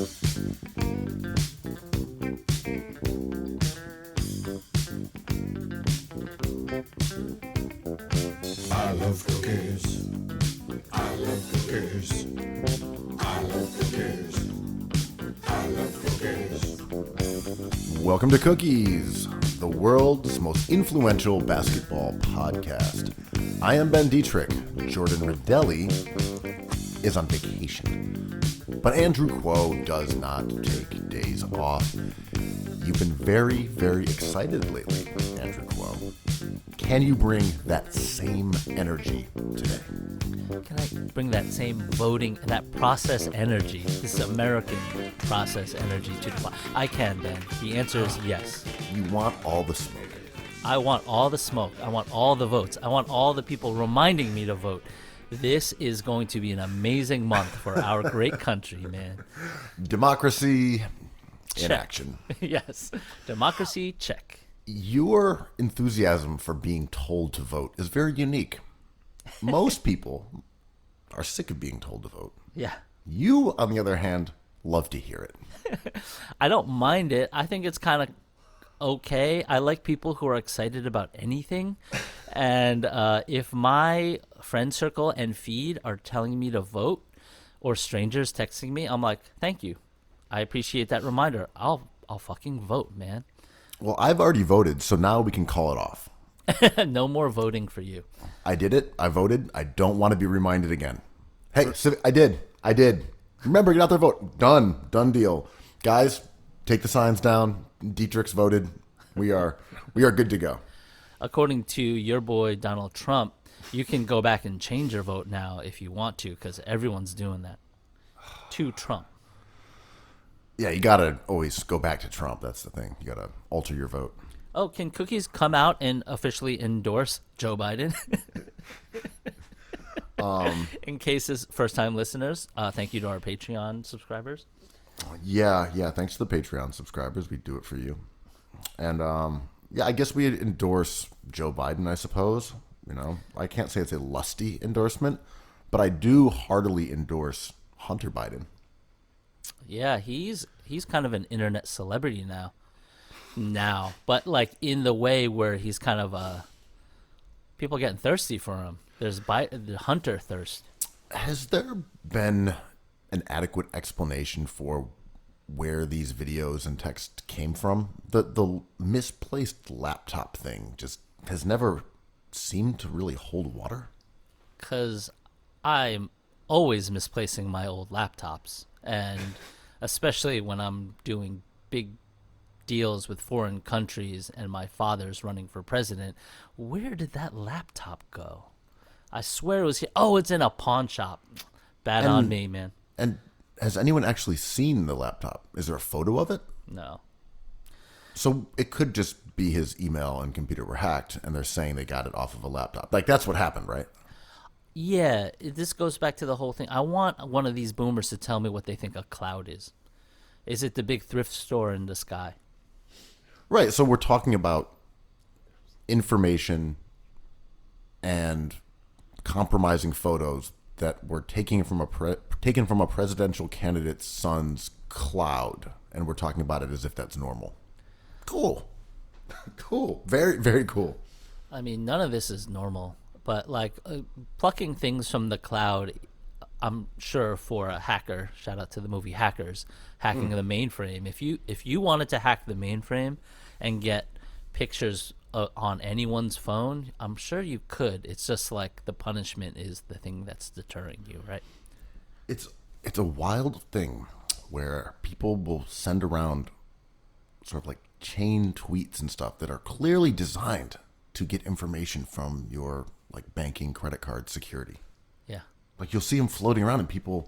I love cookies. I love cookies. I love cookies. I love cookies. Welcome to Cookies, the world's most influential basketball podcast. I am Ben Dietrich. Jordan Rodelli is on vacation, but Andrew Kuo does not take days off. You've been very, very excited lately, Andrew Kuo. Can you bring that same energy today? Can I bring that same voting, that process energy, this American process energy to the I can, Ben. The answer is yes. You want all the smoke. I want all the smoke. I want all the votes. I want all the people reminding me to vote. This is going to be an amazing month for our great country, man. Democracy in Check. action. Yes. Democracy, check. Your enthusiasm for being told to vote is very unique. Most people are sick of being told to vote. Yeah. You, on the other hand, love to hear it. I don't mind it. I think it's kind of okay. I like people who are excited about anything. And if my friend circle and feed are telling me to vote, or strangers texting me, I'm like, thank you. I appreciate that reminder. I'll fucking vote, man. Well, I've already voted, so now we can call it off. No more voting for you. I did it. I voted. I don't want to be reminded again. Hey, I did. Remember, get out there, vote. Done deal. Guys, take the signs down. Dietrich's voted. We are good to go. According to your boy Donald Trump, you can go back and change your vote now if you want to, because everyone's doing that. To Trump. Yeah, you got to always go back to Trump. That's the thing. You got to alter your vote. Oh, can Cookies come out and officially endorse Joe Biden? In cases, first-time listeners, thank you to our Patreon subscribers. Yeah. Thanks to the Patreon subscribers. We do it for you. And, I guess we endorse Joe Biden, I suppose. You know, I can't say it's a lusty endorsement, but I do heartily endorse Hunter Biden. Yeah, he's kind of an internet celebrity now, but like in the way where he's kind of people getting thirsty for him. There's the Hunter thirst. Has there been an adequate explanation for where these videos and text came from? The misplaced laptop thing just has never seemed to really hold water. 'Cause I'm always misplacing my old laptops, and especially when I'm doing big deals with foreign countries and my father's running for president. Where did that laptop go? I swear it was here. Oh, it's in a pawn shop. Bad on me, man. And has anyone actually seen the laptop? Is there a photo of it? No. So it could just be his email and computer were hacked, and they're saying they got it off of a laptop. Like, that's what happened, right? Yeah, this goes back to the whole thing. I want one of these boomers to tell me what they think a cloud is. Is it the big thrift store in the sky? Right, so we're talking about information and compromising photos that were taken from a presidential candidate's son's cloud, and we're talking about it as if that's normal. Cool. Cool. Very, very cool. I mean, none of this is normal, but like plucking things from the cloud, I'm sure for a hacker, shout out to the movie Hackers, hacking the mainframe. If you wanted to hack the mainframe and get pictures on anyone's phone, I'm sure you could. It's just like the punishment is the thing that's deterring you, right? It's a wild thing where people will send around sort of like chain tweets and stuff that are clearly designed to get information from your like banking, credit card, security. Yeah. Like you'll see them floating around, and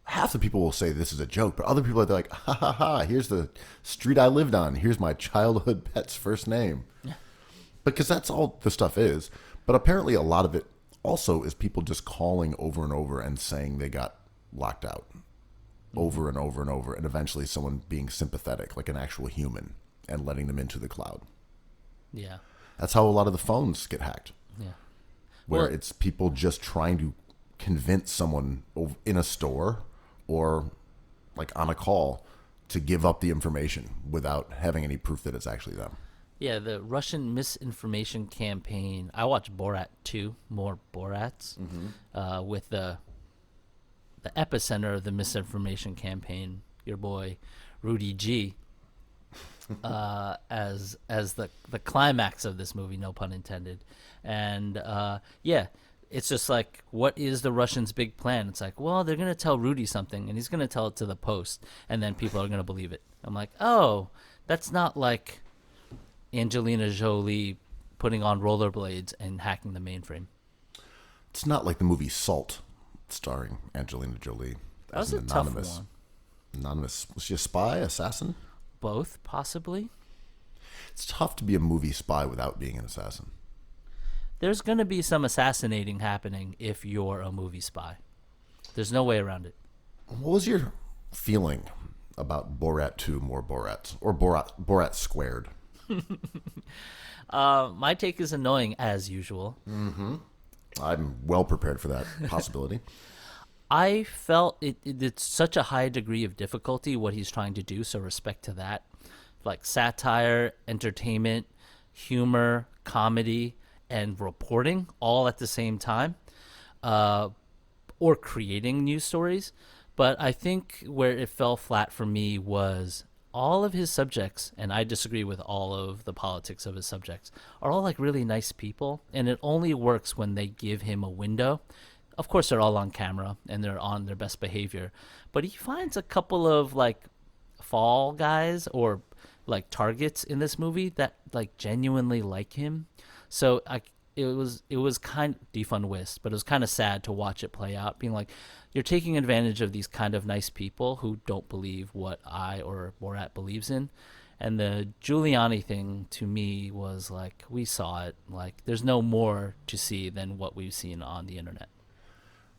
half the people will say this is a joke, but other people are like, ha ha ha, here's the street I lived on. Here's my childhood pet's first name. Yeah. Because that's all the stuff is. But apparently a lot of it also is people just calling over and over and saying they got locked out over and over and over, and eventually someone being sympathetic, like an actual human, and letting them into the cloud. Yeah. That's how a lot of the phones get hacked. Yeah. Where Well, it's people just trying to convince someone in a store or like on a call to give up the information without having any proof that it's actually them. Yeah, the Russian misinformation campaign. I watched Borat 2, more Borats, with the epicenter of the misinformation campaign, your boy Rudy G, as the climax of this movie, no pun intended. And yeah, it's just like, what is the Russians' big plan? It's like, well, they're gonna tell Rudy something, and he's gonna tell it to the Post, and then people are gonna believe it. I'm like, oh, that's not like Angelina Jolie putting on rollerblades and hacking the mainframe. It's not like the movie Salt, starring Angelina Jolie. That was a tough one. Anonymous. Was she a spy, assassin? Both, possibly. It's tough to be a movie spy without being an assassin. There's going to be some assassinating happening if you're a movie spy. There's no way around it. What was your feeling about Borat 2, more Borats, or Borat squared? My take is annoying as usual. I'm well prepared for that possibility. I felt it's such a high degree of difficulty what he's trying to do, so respect to that. Like satire, entertainment, humor, comedy, and reporting all at the same time, or creating news stories. But I think where it fell flat for me was all of his subjects, and I disagree with all of the politics of his subjects, are all like really nice people, and it only works when they give him a window. Of course, they're all on camera and they're on their best behavior, but he finds a couple of like fall guys or like targets in this movie that like genuinely like him. So it was kind of defund Wist, but it was kind of sad to watch it play out, being like, you're taking advantage of these kind of nice people who don't believe what I or Borat believes in. And the Giuliani thing to me was like, we saw it. Like, there's no more to see than what we've seen on the internet.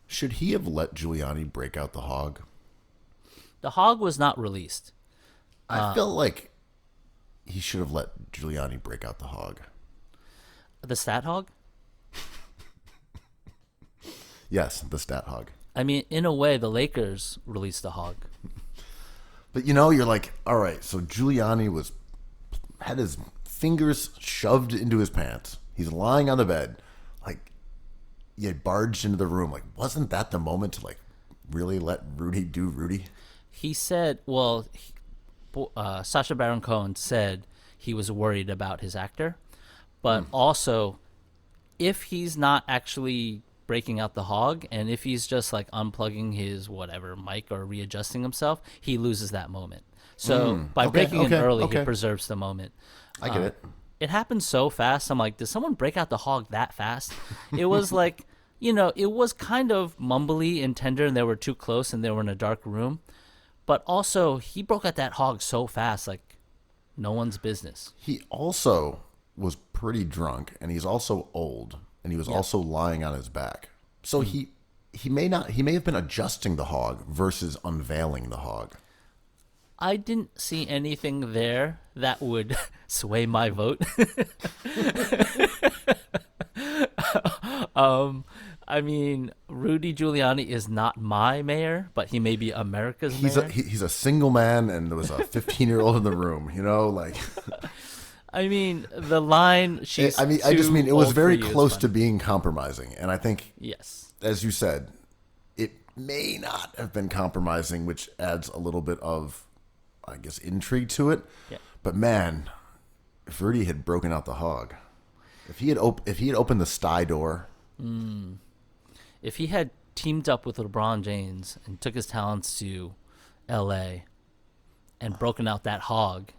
Should he have let Giuliani break out the hog? The hog was not released. I felt like he should have let Giuliani break out the hog. The stat hog? Yes, the stat hog. I mean, in a way, the Lakers released the hog. But you're like, all right, so Giuliani had his fingers shoved into his pants. He's lying on the bed. Like, he had barged into the room. Like, wasn't that the moment to, like, really let Rudy do Rudy? He said, Sacha Baron Cohen said he was worried about his actor. But also, if he's not actually breaking out the hog, and if he's just like unplugging his whatever mic or readjusting himself, he loses that moment. So by breaking it early, he preserves the moment. I get it. It happened so fast. I'm like, did someone break out the hog that fast? It was like, it was kind of mumbly and tender, and they were too close, and they were in a dark room. But also, he broke out that hog so fast, like no one's business. He also was pretty drunk, and he's also old, and he was also lying on his back. So he may have been adjusting the hog versus unveiling the hog. I didn't see anything there that would sway my vote. I mean, Rudy Giuliani is not my mayor, but he may be America's mayor. He's a single man, and there was a 15-year-old in the room. Like. I mean, the line. It was very close to being compromising, and I think, yes, as you said, it may not have been compromising, which adds a little bit of, I guess, intrigue to it. Yeah. But man, if Rudy had broken out the hog, if he had opened the sty door, if he had teamed up with LeBron James and took his talents to L.A. and broken out that hog,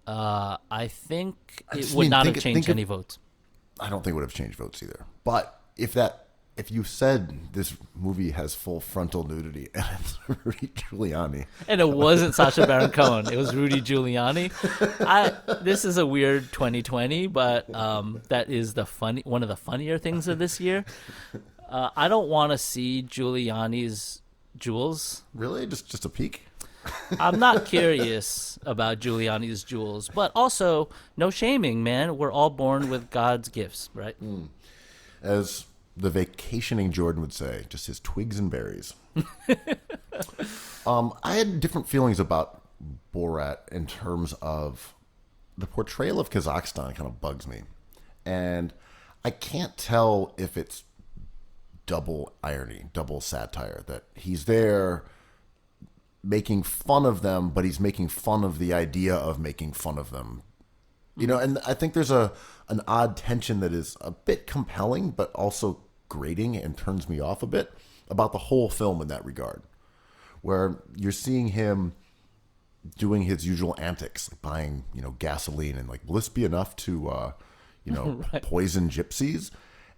I think it would not have changed any votes. I don't think it would have changed votes either. But if you said this movie has full frontal nudity and it's Rudy Giuliani, and it wasn't Sacha Baron Cohen, it was Rudy Giuliani. This is a weird 2020, but that is one of the funnier things of this year. I don't want to see Giuliani's jewels. Really, just a peek. I'm not curious about Giuliani's jewels, but also no shaming, man. We're all born with God's gifts, right? As the vacationing Jordan would say, just his twigs and berries. I had different feelings about Borat in terms of the portrayal of Kazakhstan kind of bugs me. And I can't tell if it's double irony, double satire, that he's there making fun of them, but he's making fun of the idea of making fun of them. You know, and I think there's an odd tension that is a bit compelling, but also grating and turns me off a bit about the whole film in that regard, where you're seeing him doing his usual antics, like buying, gasoline, and like, will this be enough to, Right. poison gypsies?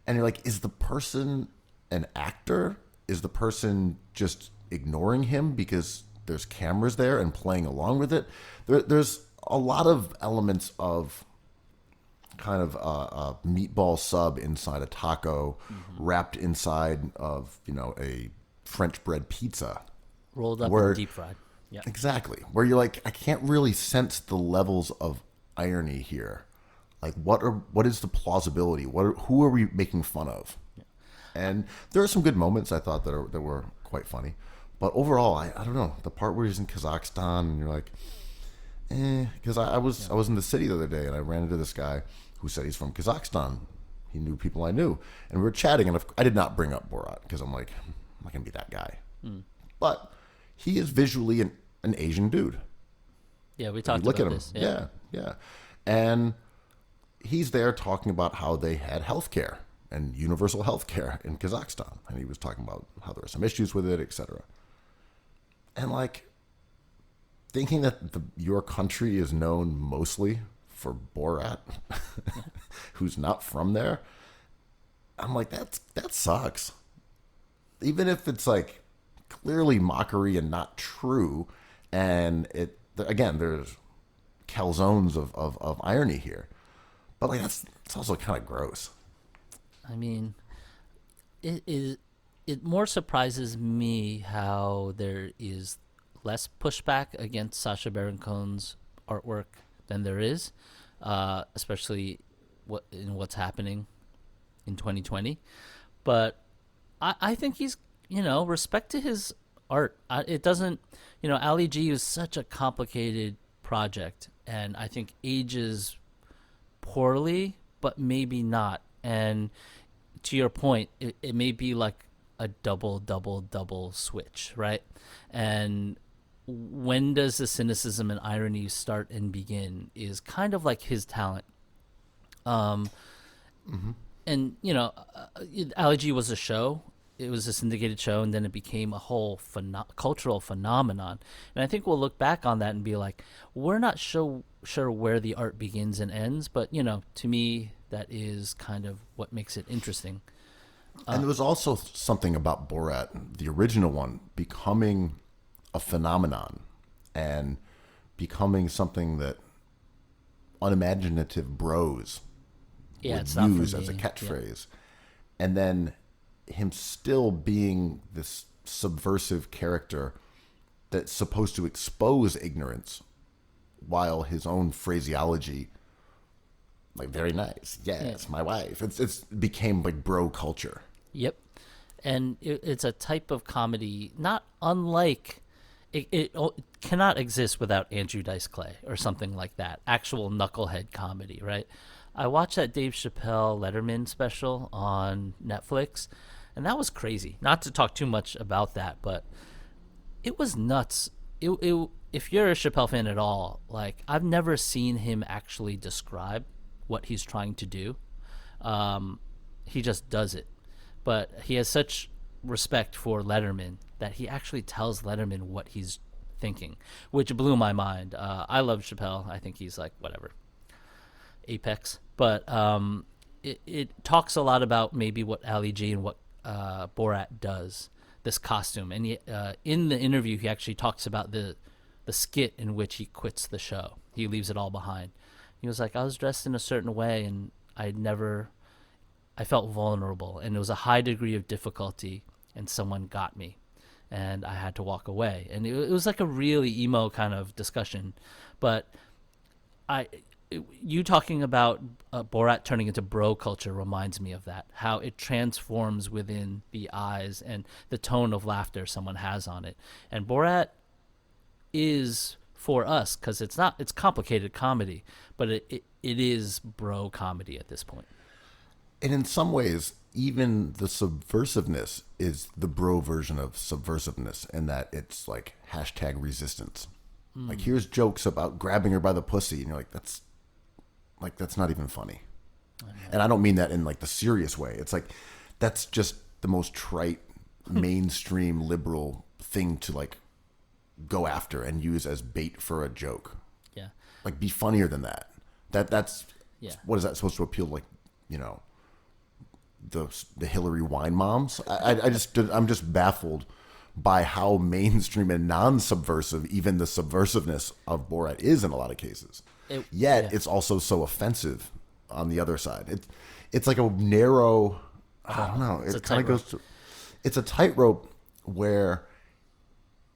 And you're like, is the person an actor? Is the person just ignoring him because there's cameras there and playing along with it? There's a lot of elements of kind of a meatball sub inside a taco, wrapped inside of, a French bread pizza. Rolled up Where- and deep fried. Yeah. Exactly. Where you're like, I can't really sense the levels of irony here. Like, what is the plausibility? Who are we making fun of? And there are some good moments I thought that were quite funny, but overall, I don't know, the part where he's in Kazakhstan and you're like, because I was in the city the other day and I ran into this guy who said he's from Kazakhstan. He knew people I knew, and we were chatting, and I did not bring up Borat because I'm like, I'm not gonna be that guy. But he is visually an Asian dude. Yeah, we You talked look about at him, this. yeah, and he's there talking about how they had healthcare and universal healthcare in Kazakhstan, and he was talking about how there were some issues with it, etc. And like, thinking that your country is known mostly for Borat, who's not from there, I'm like, that sucks. Even if it's like clearly mockery and not true, and there's calzones of irony here, but like it's also kind of gross. I mean, it more surprises me how there is less pushback against Sacha Baron Cohen's artwork than there is, especially what's happening in 2020. But I think he's, respect to his art. It doesn't, Ali G is such a complicated project, and I think ages poorly, but maybe not. And to your point, it may be like a double switch, right? And when does the cynicism and irony start and begin is kind of like his talent. And, Ali G was a show. It was a syndicated show, and then it became a whole cultural phenomenon. And I think we'll look back on that and be like, we're not sure where the art begins and ends, but, to me, that is kind of what makes it interesting. And there was also something about Borat, the original one, becoming a phenomenon and becoming something that unimaginative bros It's would not for use as a me. catchphrase. And then him still being this subversive character that's supposed to expose ignorance, while his own phraseology, like, very nice. Yes, my wife. It's became like bro culture. Yep. And it's a type of comedy not unlike it cannot exist without Andrew Dice Clay or something like that. Actual knucklehead comedy, right? I watched that Dave Chappelle Letterman special on Netflix, and that was crazy. Not to talk too much about that, but it was nuts. If you're a Chappelle fan at all, like, I've never seen him actually describe what he's trying to do. He just does it. But he has such respect for Letterman that he actually tells Letterman what he's thinking, which blew my mind. I love Chappelle. I think he's like, whatever, apex. But it talks a lot about maybe what Ali G and what Borat does, this costume. And in the interview, he actually talks about the skit in which he quits the show. He leaves it all behind. He was like, I was dressed in a certain way, and I felt vulnerable, and it was a high degree of difficulty, and someone got me, and I had to walk away. And it was like a really emo kind of discussion. But you talking about Borat turning into bro culture reminds me of that. How it transforms within the eyes and the tone of laughter someone has on it. And Borat is for us because it's complicated comedy, but it is bro comedy at this point. And in some ways, even the subversiveness is the bro version of subversiveness in that it's like hashtag resistance. Like, here's jokes about grabbing her by the pussy, and you're like, that's not even funny. And I don't mean that in like the serious way. It's like, that's just the most trite, mainstream liberal thing to like go after and use as bait for a joke. Yeah. Like, be funnier than that. That's Yeah. what is that supposed to appeal to, like, you know, the Hillary wine moms? I'm just baffled by how mainstream and non-subversive even the subversiveness of Borat is in a lot of cases. Yet it's also so offensive on the other side. It's like a narrow, I don't know. It kind of goes to, it's a tightrope where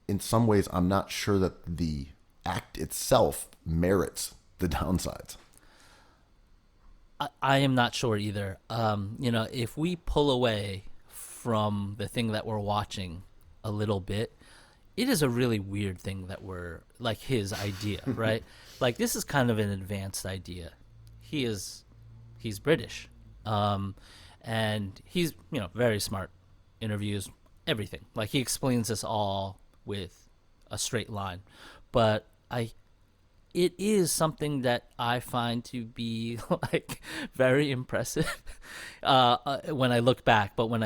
in some ways I'm not sure that the act itself merits the downsides. I am not sure either. If we pull away from the thing that we're watching a little bit, it is a really weird thing that we're like his idea, right? Like, this is kind of an advanced idea. He's British, and he's very smart. Interviews, everything. Like, he explains this all with a straight line, but it is something that I find to be like very impressive when I look back. But when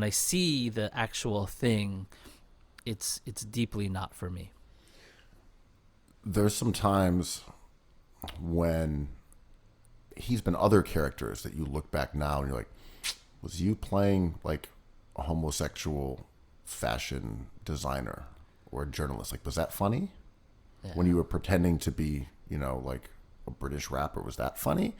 I see the actual thing, it's deeply not for me. There's some times when he's been other characters that you look back now and you're like, was you playing like a homosexual fashion designer or a journalist? Like, was that funny? Yeah. When you were pretending to be, like a British rapper, was that funny?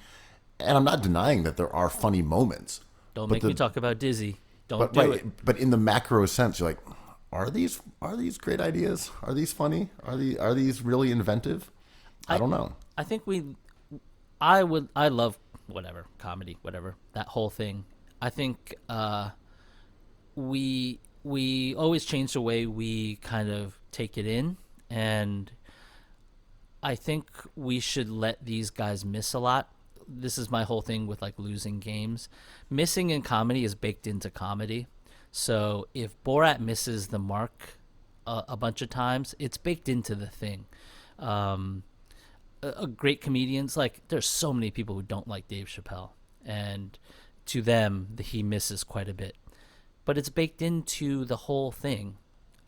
And I'm not denying that there are funny moments. Don't make me talk about Dizzy. Don't do it. But in the macro sense, you're like, are these great ideas? Are these funny? Are these really inventive? I don't know. I think I love whatever comedy, whatever, that whole thing. I think we always change the way we kind of take it in, and I think we should let these guys miss a lot. This is my whole thing with like losing games. Missing in comedy is baked into comedy. So if Borat misses the mark a bunch of times, it's baked into the thing. Great comedians, like, there's so many people who don't like Dave Chappelle, and to them he misses quite a bit, but it's baked into the whole thing.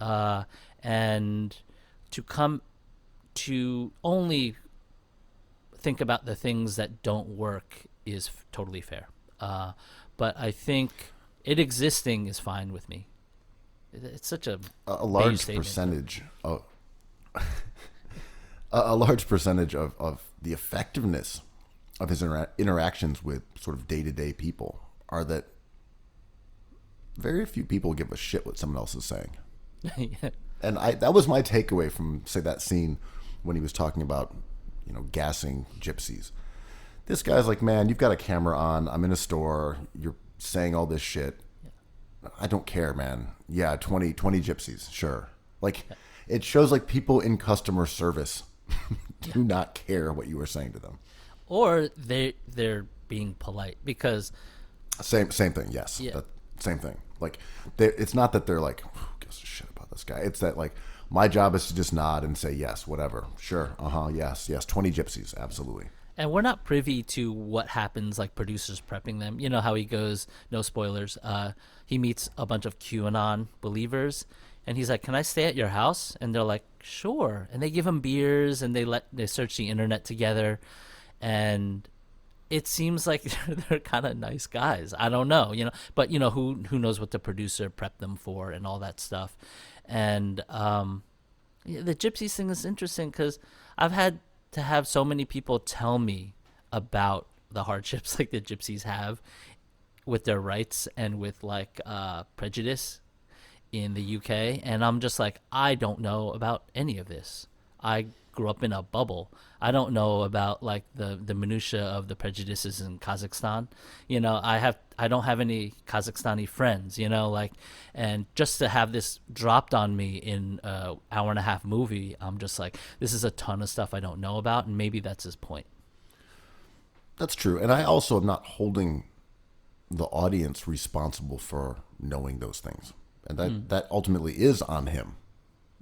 And to come to only think about the things that don't work is totally fair. But I think it existing is fine with me. It's such a large percentage of a large percentage of the effectiveness of his interactions with sort of day-to-day people are that very few people give a shit what someone else is saying. Yeah. And that was my takeaway from, say, that scene when he was talking about, gassing gypsies. This guy's like, man, you've got a camera on. I'm in a store. You're saying all this shit. Yeah. I don't care, man. Yeah, 20 gypsies, sure. Like, yeah. It shows like people in customer service do not care what you were saying to them. Or they're being polite because... Same thing, yes. Yeah. Same thing. Like, it's not that they're like, who gives a shit about this guy? It's that, like, my job is to just nod and say, yes, whatever. Sure. Yes. 20 gypsies. Absolutely. And we're not privy to what happens, like producers prepping them. You know how he goes, no spoilers. He meets a bunch of QAnon believers, and he's like, can I stay at your house? And they're like, sure. And they give him beers, and they search the internet together. And it seems like they're kind of nice guys. I don't know, but who knows what the producer prepped them for and all that stuff. And the gypsies thing is interesting because I've had to have so many people tell me about the hardships like the gypsies have with their rights and with like prejudice in the UK, and I'm just like, I don't know about any of this. I grew up in a bubble. I don't know about like the minutia of the prejudices in Kazakhstan. I don't have any Kazakhstani friends, like, and just to have this dropped on me in a hour and a half movie, I'm just like, this is a ton of stuff I don't know about, and maybe that's his point. That's true. And I also am not holding the audience responsible for knowing those things. And that ultimately is on him.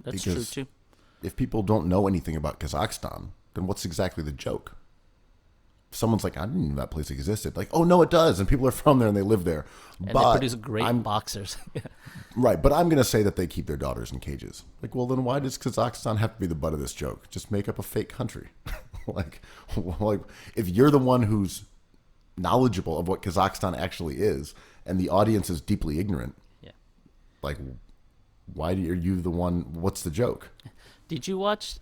That's true too. If people don't know anything about Kazakhstan, then what's exactly the joke? If someone's like, I didn't know that place existed. Like, oh, no, it does. And people are from there and they live there. And they produce great boxers. Right. But I'm going to say that they keep their daughters in cages. Like, well, then why does Kazakhstan have to be the butt of this joke? Just make up a fake country. like, if you're the one who's knowledgeable of what Kazakhstan actually is and the audience is deeply ignorant, like, why are you the one? What's the joke? Did you watch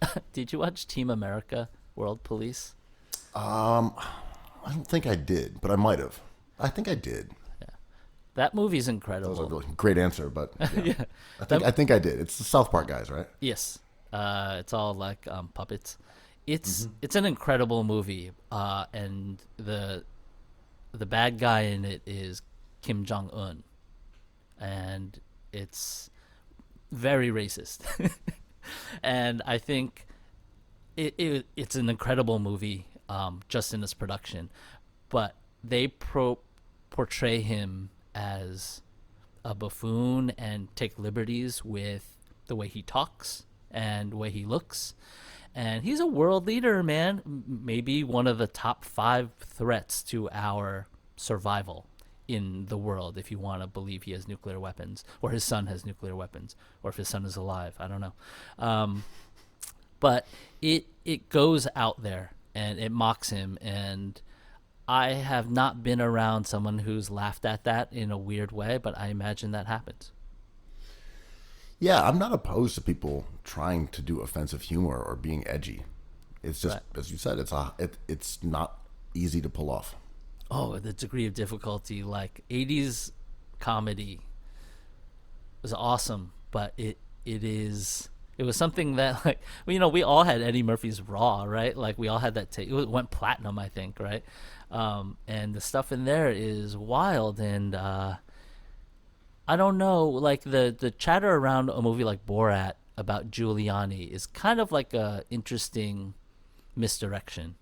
Team America World Police? I don't think I did, but I might have. I think I did. Yeah. That movie's incredible. That was a really great answer, but yeah. I think I did. It's the South Park guys, right? Yes. It's all like puppets. It's an incredible movie. And the bad guy in it is Kim Jong-un. And it's very racist. And I think it's an incredible movie, just in its production. But they portray him as a buffoon and take liberties with the way he talks and the way he looks. And he's a world leader, man. Maybe one of the top 5 threats to our survival in the world, if you want to believe he has nuclear weapons, or his son has nuclear weapons, or if his son is alive. I don't know. But it goes out there and it mocks him, and I have not been around someone who's laughed at that in a weird way, but I imagine that happens. Yeah, I'm not opposed to people trying to do offensive humor or being edgy. It's just, as you said, it's not easy to pull off. Oh, the degree of difficulty, like 80s comedy was awesome, but it was something that, like, we all had Eddie Murphy's Raw, right? Like, we all had that it went platinum, I think, right? And the stuff in there is wild, and I don't know, like the chatter around a movie like Borat about Giuliani is kind of like a interesting misdirection,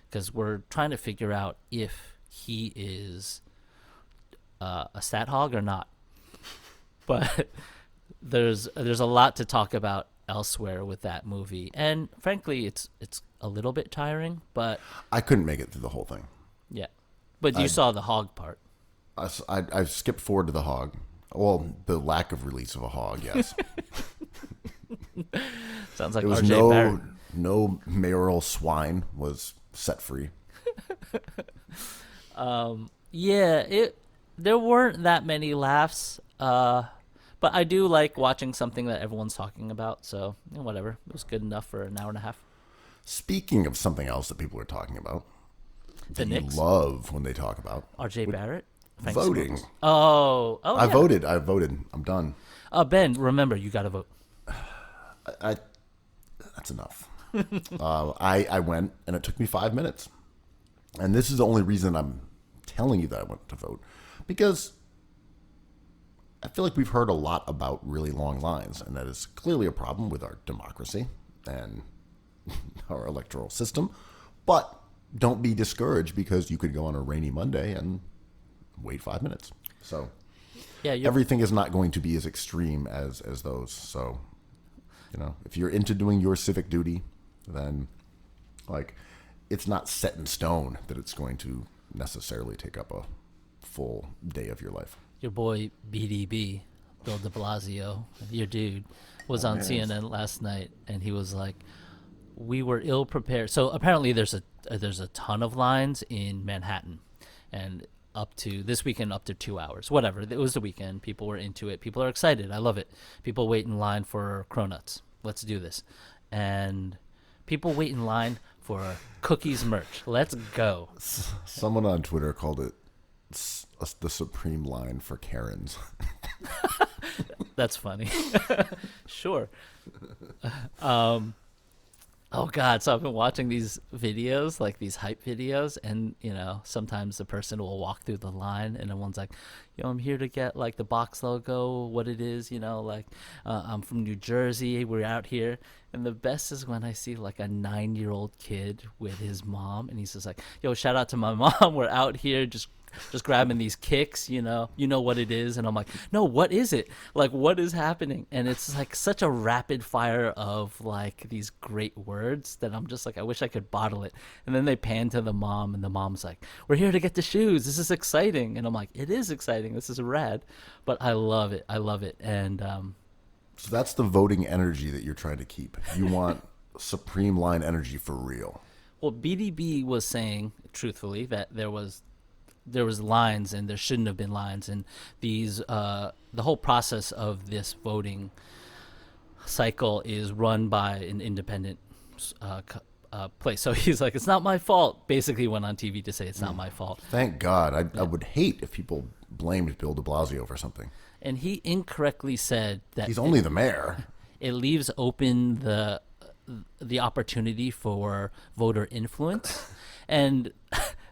because we're trying to figure out if he is a stat hog or not. But there's a lot to talk about elsewhere with that movie, and frankly, it's a little bit tiring. But I couldn't make it through the whole thing. Yeah, but you saw the hog part. I skipped forward to the hog. Well, the lack of release of a hog, yes. Sounds like it was RJ Barrett. No mayoral swine was set free. There weren't that many laughs, but I do like watching something that everyone's talking about, so whatever. It was good enough for an hour and a half. Speaking of something else that people are talking about, The Knicks? you love when they talk about RJ Barrett? Thanks, voting. Smokes. Oh, I yeah. voted. I'm done. Ben, remember, you got to vote. That's enough. I went, and it took me 5 minutes. And this is the only reason I'm telling you that I went to vote, because I feel like we've heard a lot about really long lines, and that is clearly a problem with our democracy and our electoral system. But don't be discouraged, because you could go on a rainy Monday and wait 5 minutes. So Yeah, everything is not going to be as extreme as those. So, if you're into doing your civic duty, then like, it's not set in stone that it's going to necessarily take up a full day of your life. Your boy BDB, Bill de Blasio, your dude, was on CNN last night, and he was like, we were ill prepared. So apparently there's a ton of lines in Manhattan, and up to this weekend, up to 2 hours, whatever. It was the weekend. People were into it. People are excited. I love it. People wait in line for Cronuts. Let's do this. And people wait in line for cookies merch. Let's go. Someone on Twitter called it the supreme line for Karens. That's funny. Sure. Oh God! So I've been watching these videos, like these hype videos, and sometimes the person will walk through the line, and the one's like, I'm here to get like the box logo, what it is, like I'm from New Jersey, we're out here." And the best is when I see like a 9-year-old kid with his mom, and he's just like, "Yo, shout out to my mom, we're out here just grabbing these kicks, you know what it is." And I'm like, "No, what is it? Like, what is happening?" And it's like such a rapid fire of like these great words that I'm just like, I wish I could bottle it. And then they pan to the mom, and the mom's like, "We're here to get the shoes, this is exciting." And I'm like, it is exciting, this is rad. But I love it, and So that's the voting energy that you're trying to keep. You want supreme line energy for real. well, BDB was saying truthfully that there was lines and there shouldn't have been lines, and these the whole process of this voting cycle is run by an independent place. So he's like, "It's not my fault." Basically went on TV to say it's not my fault. Thank God. I would hate if people blamed Bill de Blasio for something. And he incorrectly said that He's only the mayor. it leaves open the opportunity for voter influence. And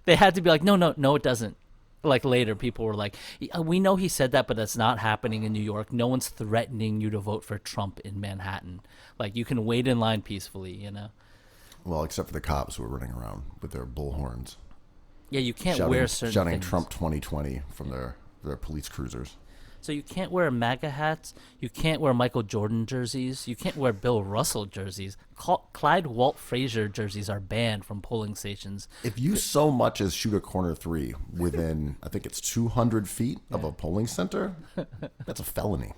they had to be like, no, it doesn't. Like later, people were like, "We know he said that, but that's not happening in New York. No one's threatening you to vote for Trump in Manhattan. Like, you can wait in line peacefully, Well, except for the cops who were running around with their bullhorns. Yeah, you can't wear certain shouting things. Trump 2020 from their police cruisers. So you can't wear MAGA hats. You can't wear Michael Jordan jerseys. You can't wear Bill Russell jerseys. Clyde Walt Frazier jerseys are banned from polling stations. If you so much as shoot a corner three within, I think it's 200 feet of a polling center, that's a felony.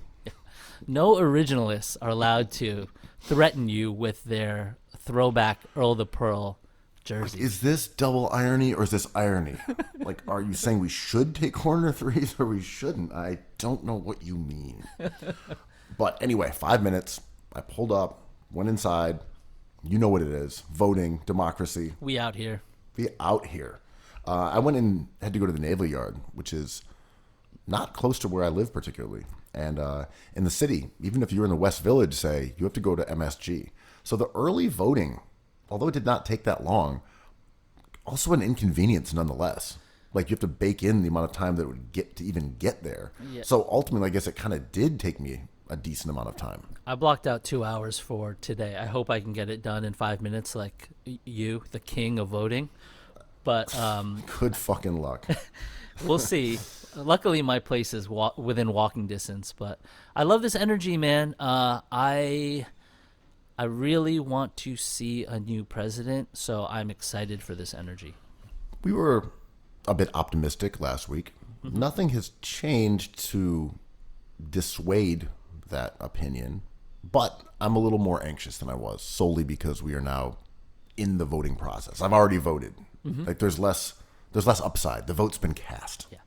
No originalists are allowed to threaten you with their throwback Earl the Pearl jerseys. Is this double irony or is this irony? Like, are you saying we should take corner threes or we shouldn't? I don't know what you mean. But anyway, 5 minutes. I pulled up, went inside. You know what it is. Voting, democracy. We out here. Be out here. I went and had to go to the Naval Yard, which is not close to where I live particularly. And in the city, even if you're in the West Village, say, you have to go to MSG. So the early voting, although it did not take that long, also an inconvenience nonetheless. Like, you have to bake in the amount of time that it would get to even get there. Yeah. So ultimately, I guess it kind of did take me a decent amount of time. I blocked out 2 hours for today. I hope I can get it done in 5 minutes, like you, the king of voting. But Good fucking luck. we'll see. Luckily, my place is within walking distance. But I love this energy, man. I really want to see a new president, so I'm excited for this energy. We were a bit optimistic last week. Mm-hmm. Nothing has changed to dissuade that opinion, but I'm a little more anxious than I was, solely because we are now in the voting process. I've already voted. Mm-hmm. Like, there's less upside. The vote's been cast. Yeah.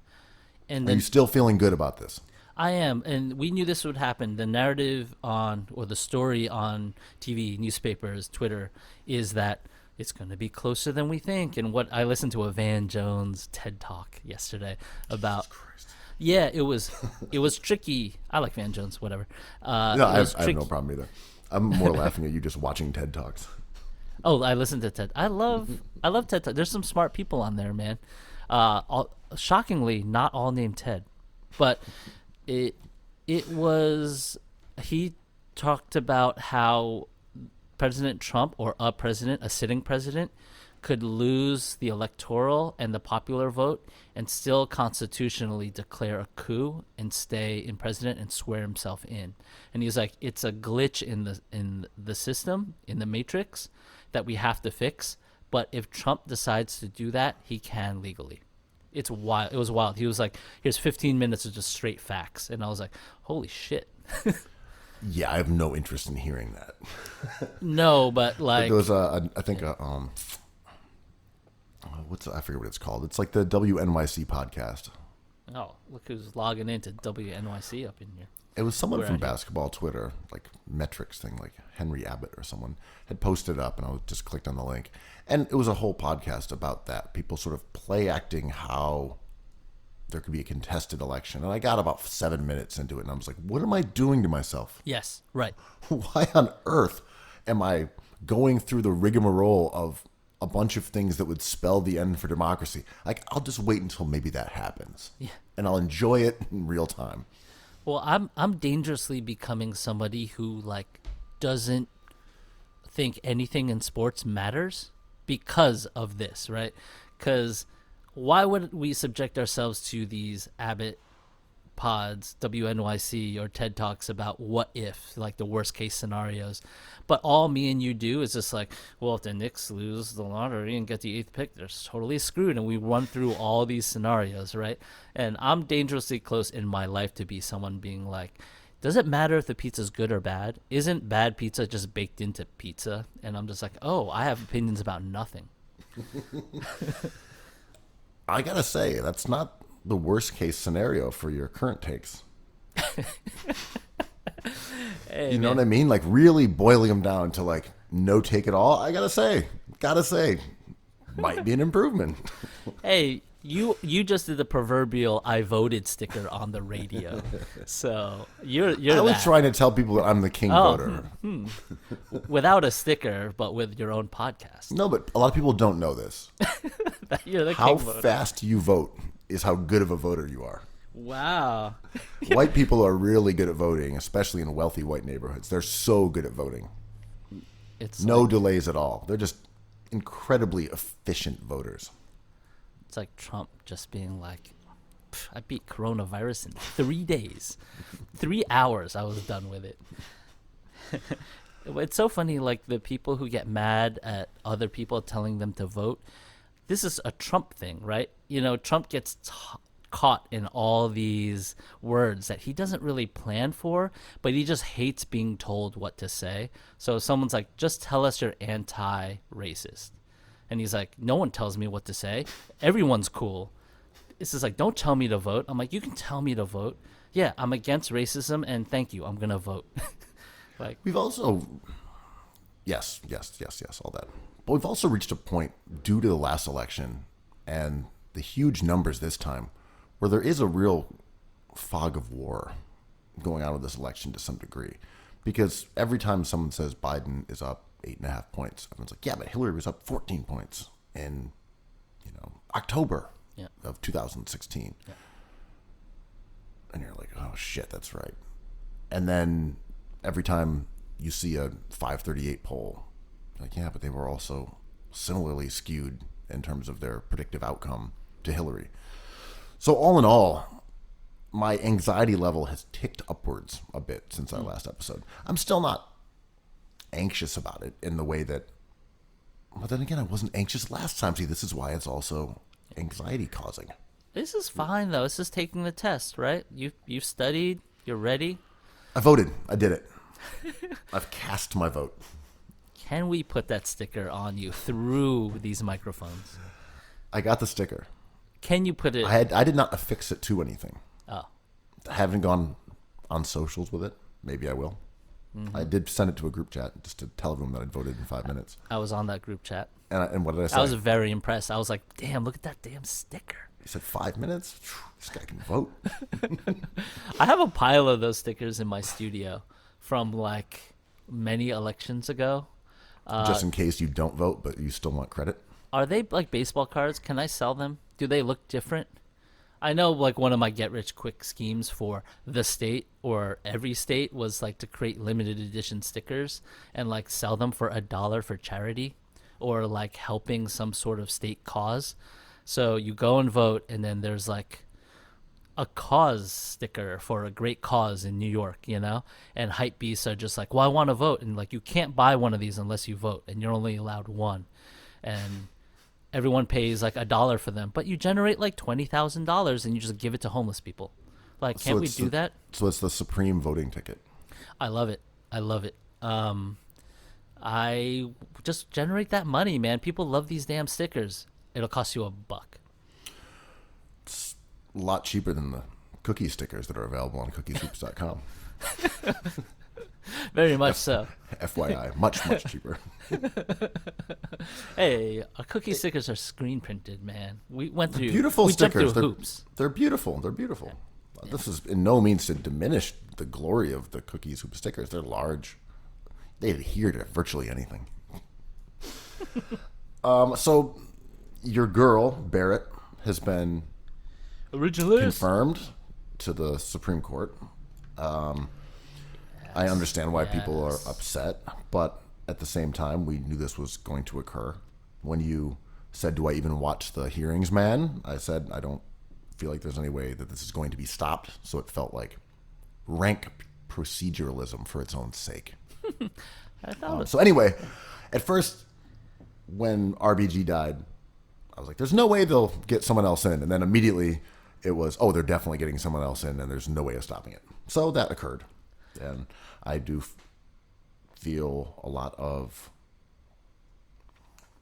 And Are then you still feeling good about this? I am, and we knew this would happen. The narrative or the story on TV, newspapers, Twitter, is that it's going to be closer than we think. And what I listened to a Van Jones TED Talk yesterday about. Yeah, it was tricky. I like Van Jones, whatever. No, I have no problem either. I'm more laughing at you just watching TED Talks. Oh, I listened to TED. I love TED Talk. There's some smart people on there, man. Shockingly, not all named Ted, but it was. He talked about how President Trump, or a sitting president, could lose the electoral and the popular vote and still constitutionally declare a coup and stay in president and swear himself in. And he's like, it's a glitch in the system, in the matrix, that we have to fix. But if Trump decides to do that, he can legally. It's wild. It was wild. He was like, here's 15 minutes of just straight facts. And I was like, holy shit. Yeah, I have no interest in hearing that. No, but like, There was I think I forget what it's called. It's like the WNYC podcast. oh, look who's logging into WNYC up in here. It was someone We're from out here. basketball Twitter, like metrics thing, like Henry Abbott or someone had posted it up, and I just clicked on the link, and it was a whole podcast about that. People sort of play acting how there could be a contested election, and I got about 7 minutes into it, and I was like, "What am I doing to myself? Yes, right. Why on earth am I going through the rigmarole of a bunch of things that would spell the end for democracy. Like, I'll just wait until maybe that happens. Yeah. And I'll enjoy it in real time. Well, I'm dangerously becoming somebody who like doesn't think anything in sports matters because of this, right? Because why would we subject ourselves to these Abbott pods, WNYC, or TED Talks about what if, like the worst case scenarios? But all me and you do is just like, well, if the Knicks lose the lottery and get the 8th pick, they're totally screwed. And we run through all these scenarios, right? And I'm dangerously close in my life to be someone being like, does it matter if the pizza's good or bad? Isn't bad pizza just baked into pizza? And I'm just like, oh, I have opinions about nothing. I gotta say, that's not the worst case scenario for your current takes. Hey, you know man. what I mean? Like, really boiling them down to like no take at all. I gotta say, might be an improvement. Hey, you just did the proverbial "I voted" sticker on the radio, so you're I was that. trying to tell people that I'm the king voter. Without a sticker, but with your own podcast. No, but a lot of people don't know this. You're the How king voter. fast you vote is how good of a voter you are. Wow. White people are really good at voting, especially in wealthy white neighborhoods. They're so good at voting. It's No like, delays at all. They're just incredibly efficient voters. it's like Trump just being like, I beat coronavirus in 3 days. 3 hours, I was done with it. It's so funny, like the people who get mad at other people telling them to vote. This is a Trump thing, right? You know, Trump gets caught in all these words that he doesn't really plan for, but he just hates being told what to say. So someone's like, just tell us you're anti-racist. And he's like, no one tells me what to say. Everyone's cool. This is like, don't tell me to vote. I'm like, you can tell me to vote. Yeah, I'm against racism, and thank you. I'm going to vote. Like, We've also, yes, all that. But we've also reached a point due to the last election and the huge numbers this time where there is a real fog of war going on with this election to some degree. Because every time someone says Biden is up 8.5 points, everyone's like, yeah, but Hillary was up 14 points in, October of 2016. Yeah. And you're like, oh shit, that's right. And then every time you see a 538 poll, like, yeah, but they were also similarly skewed in terms of their predictive outcome to Hillary. So all in all, my anxiety level has ticked upwards a bit since our last episode. I'm still not anxious about it in the way that, but then again, I wasn't anxious last time. See, this is why it's also anxiety causing. this is fine, though. This is taking the test, right? You've studied. You're ready. I voted. I did it. I've cast my vote. Can we put that sticker on you through these microphones? I got the sticker. Can you put it? I did not affix it to anything. Oh, I haven't gone on socials with it. Maybe I will. I did send it to a group chat just to tell everyone that I'd voted in 5 minutes. I was on that group chat. And what did I say? I was very impressed. I was like, damn, look at that damn sticker. He said 5 minutes? This guy can vote. I have a pile of those stickers in my studio from like many elections ago. Just in case you don't vote, but you still want credit. Are they like baseball cards? Can I sell them? Do they look different? I know like one of my get rich quick schemes for the state or every state was like to create limited edition stickers and like sell them for $1 for charity or like helping some sort of state cause. So you go and vote, and then there's like a cause sticker for a great cause in New York, and hype beasts are just like, well, I want to vote. And like, you can't buy one of these unless you vote, and you're only allowed one. And everyone pays like $1 for them, but you generate like $20,000 and you just give it to homeless people. Like, can't we do that? So it's the supreme voting ticket. I love it. I just generate that money, man. People love these damn stickers. It'll cost you $1. It's a lot cheaper than the cookie stickers that are available on cookiesoops.com. Very much so. FYI, much cheaper. Hey, our cookie stickers are screen printed, man. We went through Beautiful we jumped stickers. through hoops. They're beautiful. Yeah. This is in no means to diminish the glory of the cookies hoop stickers. They're large. They adhere to virtually anything. So your girl, Barrett, has been Originalist. confirmed to the Supreme Court. I understand why people are upset, but at the same time, we knew this was going to occur. When you said, "Do I even watch the hearings, man?" I said, "I don't feel like there's any way that this is going to be stopped." So it felt like rank proceduralism for its own sake. So anyway, at first, when RBG died, I was like, "There's no way they'll get someone else in," and then immediately it was, "Oh, they're definitely getting someone else in, and there's no way of stopping it." So that occurred. And I do feel a lot of...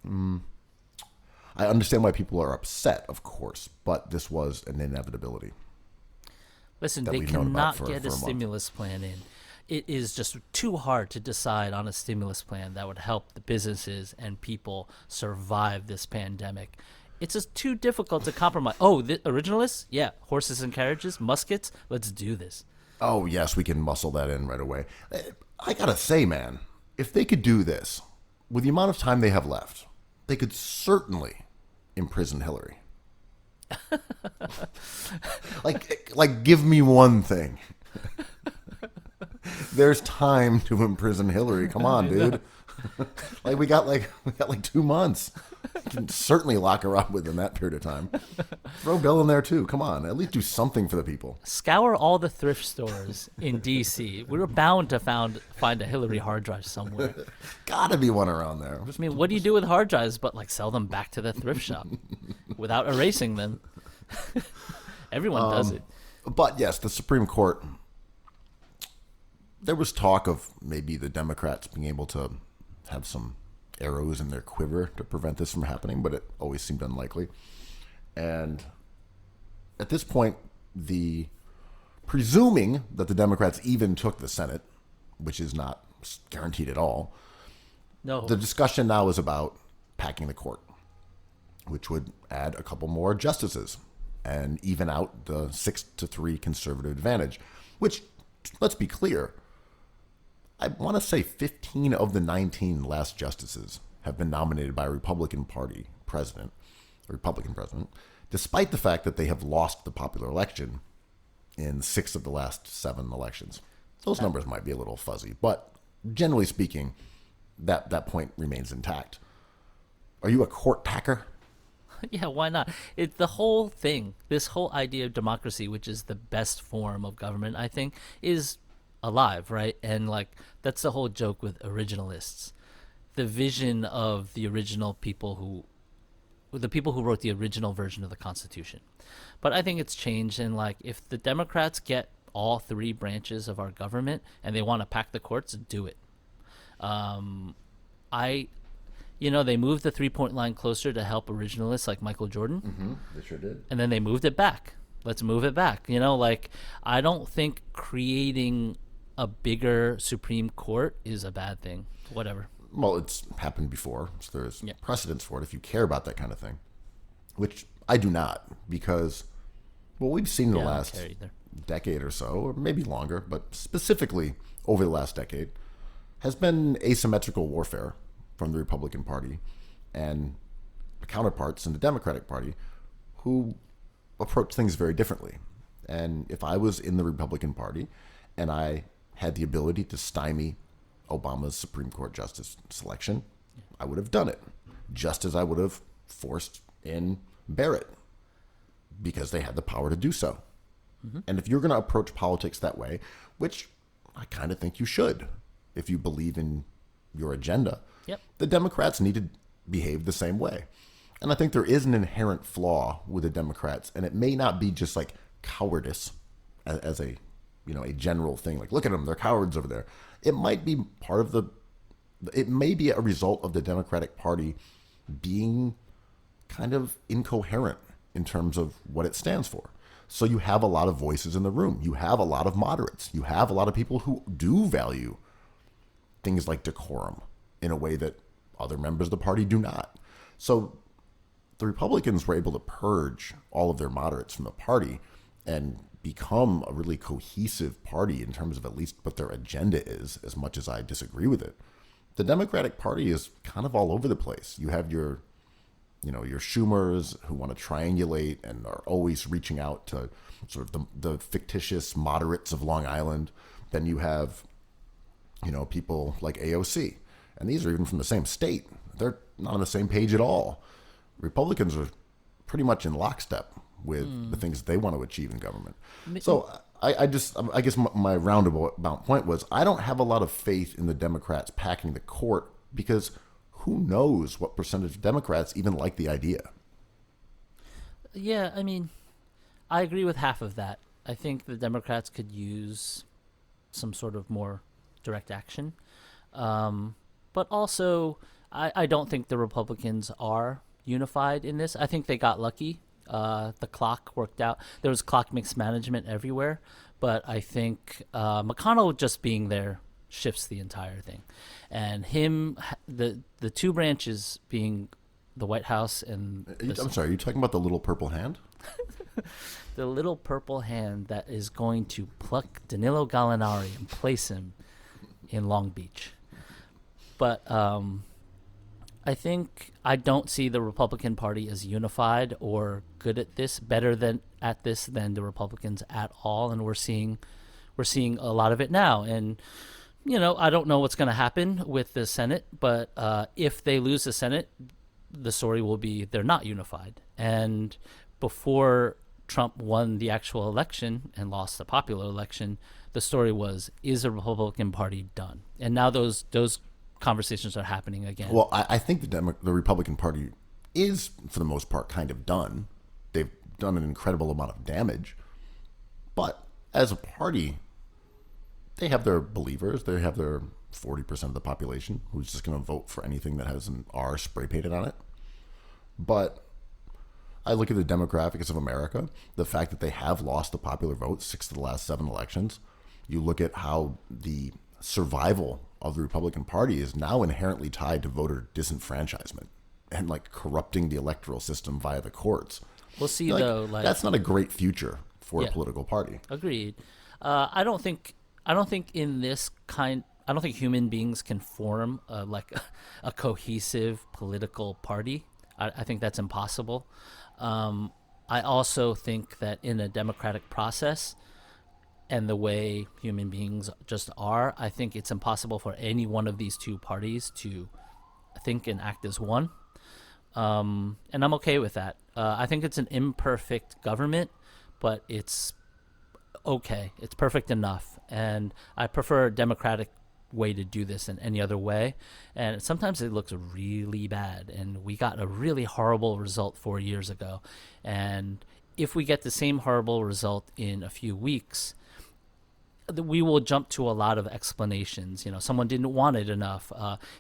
I understand why people are upset, of course, but this was an inevitability. Listen, that they we've known about cannot get for a a month. stimulus plan in. It is just too hard to decide on a stimulus plan that would help the businesses and people survive this pandemic. It's just too difficult to compromise. Oh, the originalists? Yeah, horses and carriages, muskets. Let's do this. Oh, yes, we can muscle that in right away. I gotta say, man, if they could do this, with the amount of time they have left, they could certainly imprison Hillary. like, give me one thing. There's time to imprison Hillary. Come on, dude. we got 2 months. You can certainly lock her up within that period of time. Throw Bill in there too. Come on, at least do something for the people. Scour all the thrift stores in D.C. We were bound to find a Hillary hard drive somewhere. Gotta be one around there. I mean, what do you do with hard drives but like sell them back to the thrift shop without erasing them? Everyone does it. But yes, the Supreme Court. There was talk of maybe the Democrats being able to have some arrows in their quiver to prevent this from happening, but it always seemed unlikely. And at this point, presuming that the Democrats even took the Senate, which is not guaranteed at all, No. the discussion now is about packing the court, which would add a couple more justices and even out the 6-3 conservative advantage, which, let's be clear, I want to say 15 of the 19 last justices have been nominated by a Republican president, despite the fact that they have lost the popular election in 6 of the last 7 elections. Those numbers might be a little fuzzy, but generally speaking, that point remains intact. Are you a court packer? Yeah, why not? It's the whole thing. This whole idea of democracy, which is the best form of government, I think, is alive, right? And like that's the whole joke with originalists. The vision of the original people who wrote the original version of the Constitution. But I think it's changed, and like if the Democrats get all 3 branches of our government and they want to pack the courts, do it. They moved the 3-point line closer to help originalists like Michael Jordan. Mm-hmm, they sure did. And then they moved it back. Let's move it back. I don't think creating a bigger Supreme Court is a bad thing. Whatever. Well, it's happened before, so there's Yeah. precedence for it if you care about that kind of thing, which I do not, because what we've seen in the I don't last care either. decade or so, or maybe longer, but specifically over the last decade, has been asymmetrical warfare from the Republican Party and counterparts in the Democratic Party who approach things very differently. And if I was in the Republican Party and I had the ability to stymie Obama's Supreme Court justice selection, I would have done it, just as I would have forced in Barrett, because they had the power to do so. Mm-hmm. And if you're going to approach politics that way, which I kind of think you should, if you believe in your agenda, Yep. the Democrats need to behave the same way. And I think there is an inherent flaw with the Democrats, and it may not be just like cowardice as a general thing. Like, look at them, they're cowards over there. It might be it may be a result of the Democratic Party being kind of incoherent in terms of what it stands for. So you have a lot of voices in the room. You have a lot of moderates. You have a lot of people who do value things like decorum in a way that other members of the party do not. So the Republicans were able to purge all of their moderates from the party and become a really cohesive party in terms of at least what their agenda is, as much as I disagree with it. the Democratic Party is kind of all over the place. You have your Schumers who want to triangulate and are always reaching out to sort of the fictitious moderates of Long Island. Then you have, people like AOC. And these are even from the same state. They're not on the same page at all. Republicans are pretty much in lockstep with the things that they want to achieve in government. So I guess my roundabout point was I don't have a lot of faith in the Democrats packing the court because who knows what percentage of Democrats even like the idea. Yeah, I mean, I agree with half of that. I think the Democrats could use some sort of more direct action. But also, I don't think the Republicans are unified in this. I think they got lucky. The clock worked out. There was clock mismanagement everywhere. But I think McConnell just being there shifts the entire thing. And the two branches being the White House and... I'm sorry, are you talking about the little purple hand? The little purple hand that is going to pluck Danilo Gallinari and place him in Long Beach. But I think I don't see the Republican Party as unified or good at this, better than the Republicans at all, and we're seeing a lot of it now. And I don't know what's going to happen with the Senate, but if they lose the Senate, the story will be they're not unified. And before Trump won the actual election and lost the popular election, the story was, is the Republican Party done? And now those conversations are happening again. Well, I think the Republican Party is, for the most part, kind of done. They've done an incredible amount of damage. But as a party, they have their believers. They have their 40% of the population who's just going to vote for anything that has an R spray painted on it. But I look at the demographics of America, the fact that they have lost the popular vote 6 of the last 7 elections. You look at how the survival of the Republican Party is now inherently tied to voter disenfranchisement and corrupting the electoral system via the courts. We'll see, though. That's not a great future for a political party. Agreed. I don't think in this kind. I don't think human beings can form a cohesive political party. I think that's impossible. I also think that in a democratic process and the way human beings just are, I think it's impossible for any one of these two parties to think and act as one. And I'm okay with that. I think it's an imperfect government, but it's okay. It's perfect enough. And I prefer a democratic way to do this than any other way. And sometimes it looks really bad. And we got a really horrible result 4 years ago. And if we get the same horrible result in a few weeks, we will jump to a lot of explanations. Someone didn't want it enough.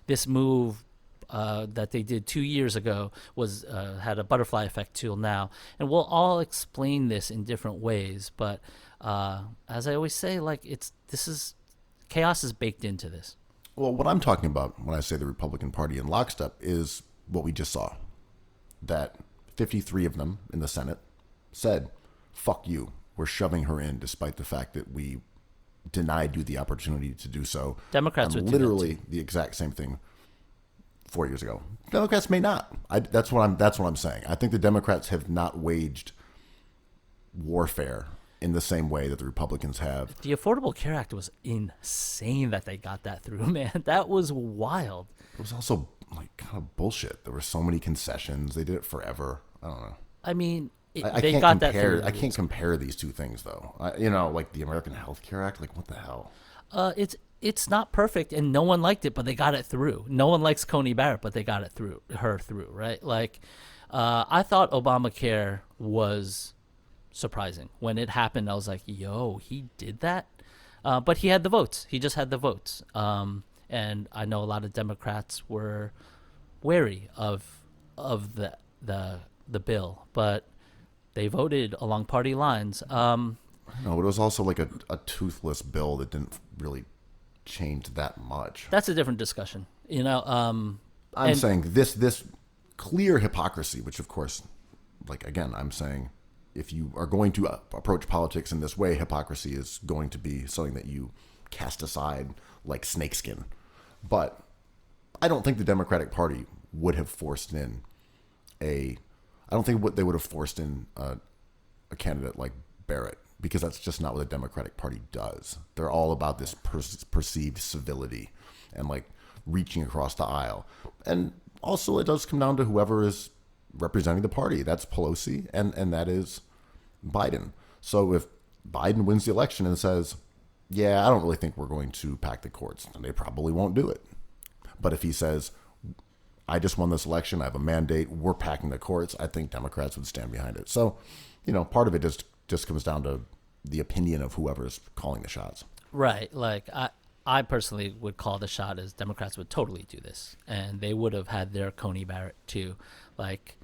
This move that they did 2 years ago was had a butterfly effect till now, and we'll all explain this in different ways. But as I always say, chaos is baked into this. Well, what I'm talking about when I say the Republican Party in lockstep is what we just saw. That 53 of them in the Senate said, "Fuck you. We're shoving her in," despite the fact that we denied you the opportunity to do so. Democrats would literally do that too. The exact same thing 4 years ago. Democrats may not. That's what I'm saying. I think the Democrats have not waged warfare in the same way that the Republicans have. The Affordable Care Act was insane that they got that through, man. That was wild. It was also kind of bullshit. There were so many concessions. They did it forever. I don't know. I mean, they got can't that through. I can't compare these two things, though. The American Health Care Act. What the hell? It's not perfect, and no one liked it, but they got it through. No one likes Coney Barrett, but they got it through. Right? I thought Obamacare was surprising when it happened. I was like, "Yo, he did that," but he had the votes. He just had the votes, and I know a lot of Democrats were wary of the bill, but they voted along party lines. No, but it was also a toothless bill that didn't really change that much. That's a different discussion, I'm saying this clear hypocrisy, which of course, again, I'm saying if you are going to approach politics in this way, hypocrisy is going to be something that you cast aside like snakeskin. But I don't think the Democratic Party would have forced in I don't think what they would have forced in a candidate like Barrett, because that's just not what the Democratic Party does. They're all about this perceived civility and like reaching across the aisle. And also it does come down to whoever is representing the party. That's Pelosi and that is Biden. So if Biden wins the election and says, yeah, I don't really think we're going to pack the courts, then they probably won't do it. But if he says, I just won this election, I have a mandate, we're packing the courts, I think Democrats would stand behind it. So, part of it just comes down to the opinion of whoever's calling the shots. Right. Like, I personally would call the shot as Democrats would totally do this. And they would have had their Coney Barrett, too. Like,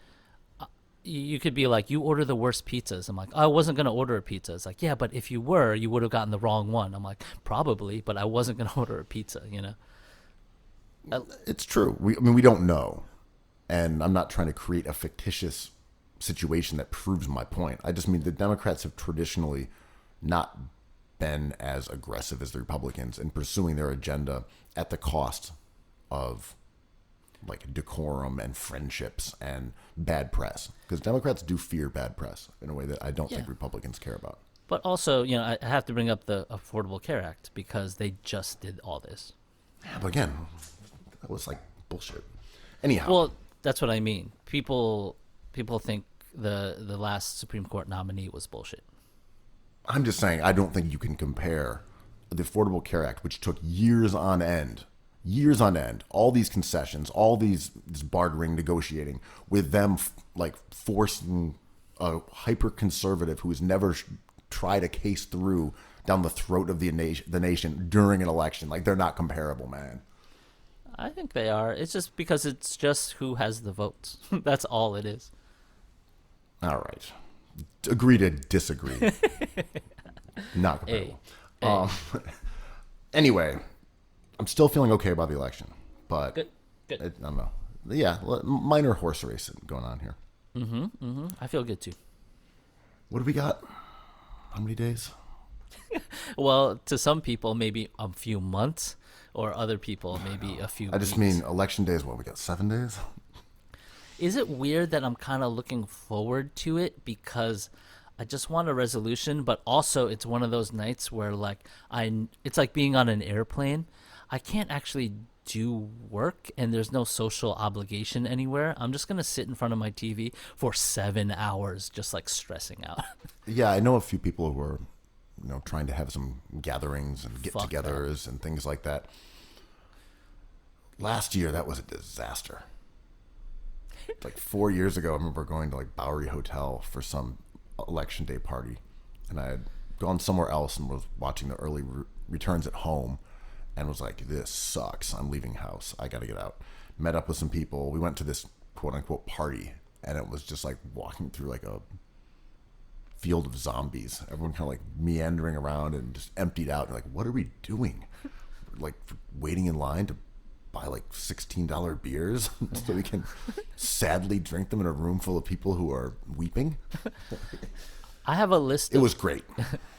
you could be like, you order the worst pizzas. I'm like, I wasn't going to order a pizza. It's like, yeah, but if you were, you would have gotten the wrong one. I'm like, probably, but I wasn't going to order a pizza, It's true. We don't know. And I'm not trying to create a fictitious situation that proves my point. I just mean the Democrats have traditionally not been as aggressive as the Republicans in pursuing their agenda at the cost of like decorum and friendships and bad press. Because Democrats do fear bad press in a way that I don't think Republicans care about. But also, I have to bring up the Affordable Care Act because they just did all this. Yeah, but again, that was like bullshit. Anyhow. Well, that's what I mean. People think the last Supreme Court nominee was bullshit. I'm just saying I don't think you can compare the Affordable Care Act, which took years on end, all these concessions, all this bartering, negotiating, with them like forcing a hyper-conservative who has never tried a case through down the throat of the nation during an election. Like, they're not comparable, man. I think they are. It's just because it's just who has the votes. That's all it is. All right. Agree to disagree. Not comparable. Hey. Anyway, I'm still feeling okay about the election, but Good. I don't know. Yeah, minor horse race going on here. I feel good too. What do we got? How many days? Well, to some people, maybe a few months, or other people, maybe a few I just weeks. mean election days. What, we got 7 days? Is it weird that I'm kind of looking forward to it because I just want a resolution, but also it's one of those nights where it's like being on an airplane. I can't actually do work and there's no social obligation anywhere. I'm just going to sit in front of my TV for 7 hours just like stressing out. Yeah, I know a few people who are, trying to have some gatherings and Fuck get-togethers and things like that. Last year, that was a disaster. Like 4 years ago, I remember going to like Bowery Hotel for some election day party, and I had gone somewhere else and was watching the early returns at home, and was like, "This sucks. I'm leaving house. I got to get out." Met up with some people. We went to this quote unquote party, and it was just like walking through like a field of zombies. Everyone kind of like meandering around and just emptied out. And like, what are we doing? Like waiting in line to buy like $16 beers so we can sadly drink them in a room full of people who are weeping. I have a list. It was great.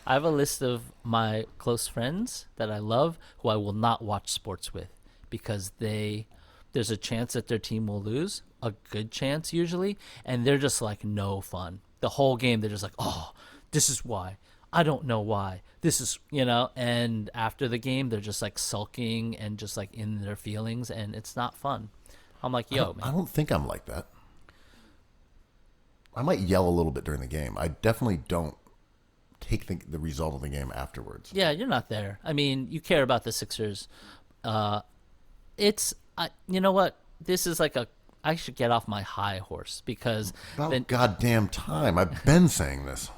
I have a list of my close friends that I love who I will not watch sports with because there's a chance that their team will lose, a good chance usually, and they're just like no fun. The whole game they're just like, "Oh, this is why. I don't know why. This is, and after the game, they're just like sulking and just like in their feelings, and it's not fun." I'm like, yo, man. I don't think I'm like that. I might yell a little bit during the game. I definitely don't take the result of the game afterwards. Yeah, you're not there. I mean, you care about the Sixers. You know what? This is like I should get off my high horse because About goddamn time. I've been saying this.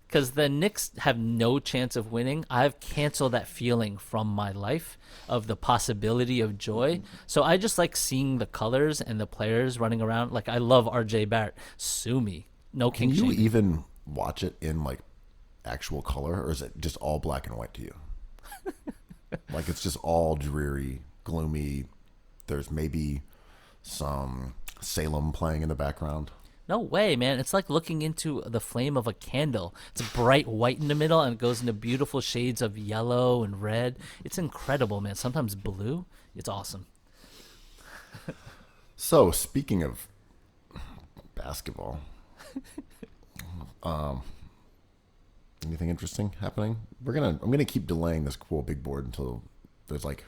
Because the Knicks have no chance of winning. I've canceled that feeling from my life of the possibility of joy. So I just like seeing the colors and the players running around. Like, I love RJ Barrett. Sue me. No king Can you shaming. even watch it in like actual color, or is it just all black and white to you? Like, it's just all dreary, gloomy. There's maybe some Salem playing in the background. No way, man. It's like looking into the flame of a candle. It's bright white in the middle and it goes into beautiful shades of yellow and red. It's incredible, man. Sometimes blue. It's awesome. So, speaking of basketball, anything interesting happening? I'm gonna keep delaying this cool big board until there's like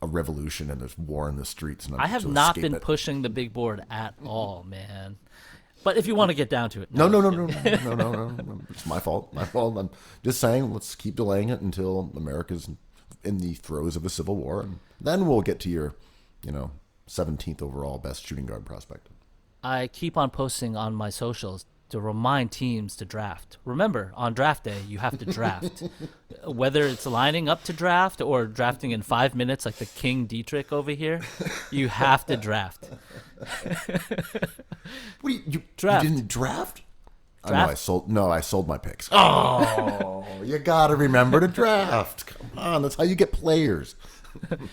a revolution and there's war in the streets. And I have not been pushing the big board at all, man. But if you want to get down to it, no. It's my fault. I'm just saying, let's keep delaying it until America's in the throes of a civil war, and then we'll get to your, 17th overall best shooting guard prospect. I keep on posting on my socials to remind teams to draft. Remember, on draft day, you have to draft. Whether it's lining up to draft or drafting in 5 minutes like the King Dietrich over here, you have to draft. What you draft. You didn't draft? Draft? I sold my picks. Oh, you got to remember to draft. Come on, that's how you get players.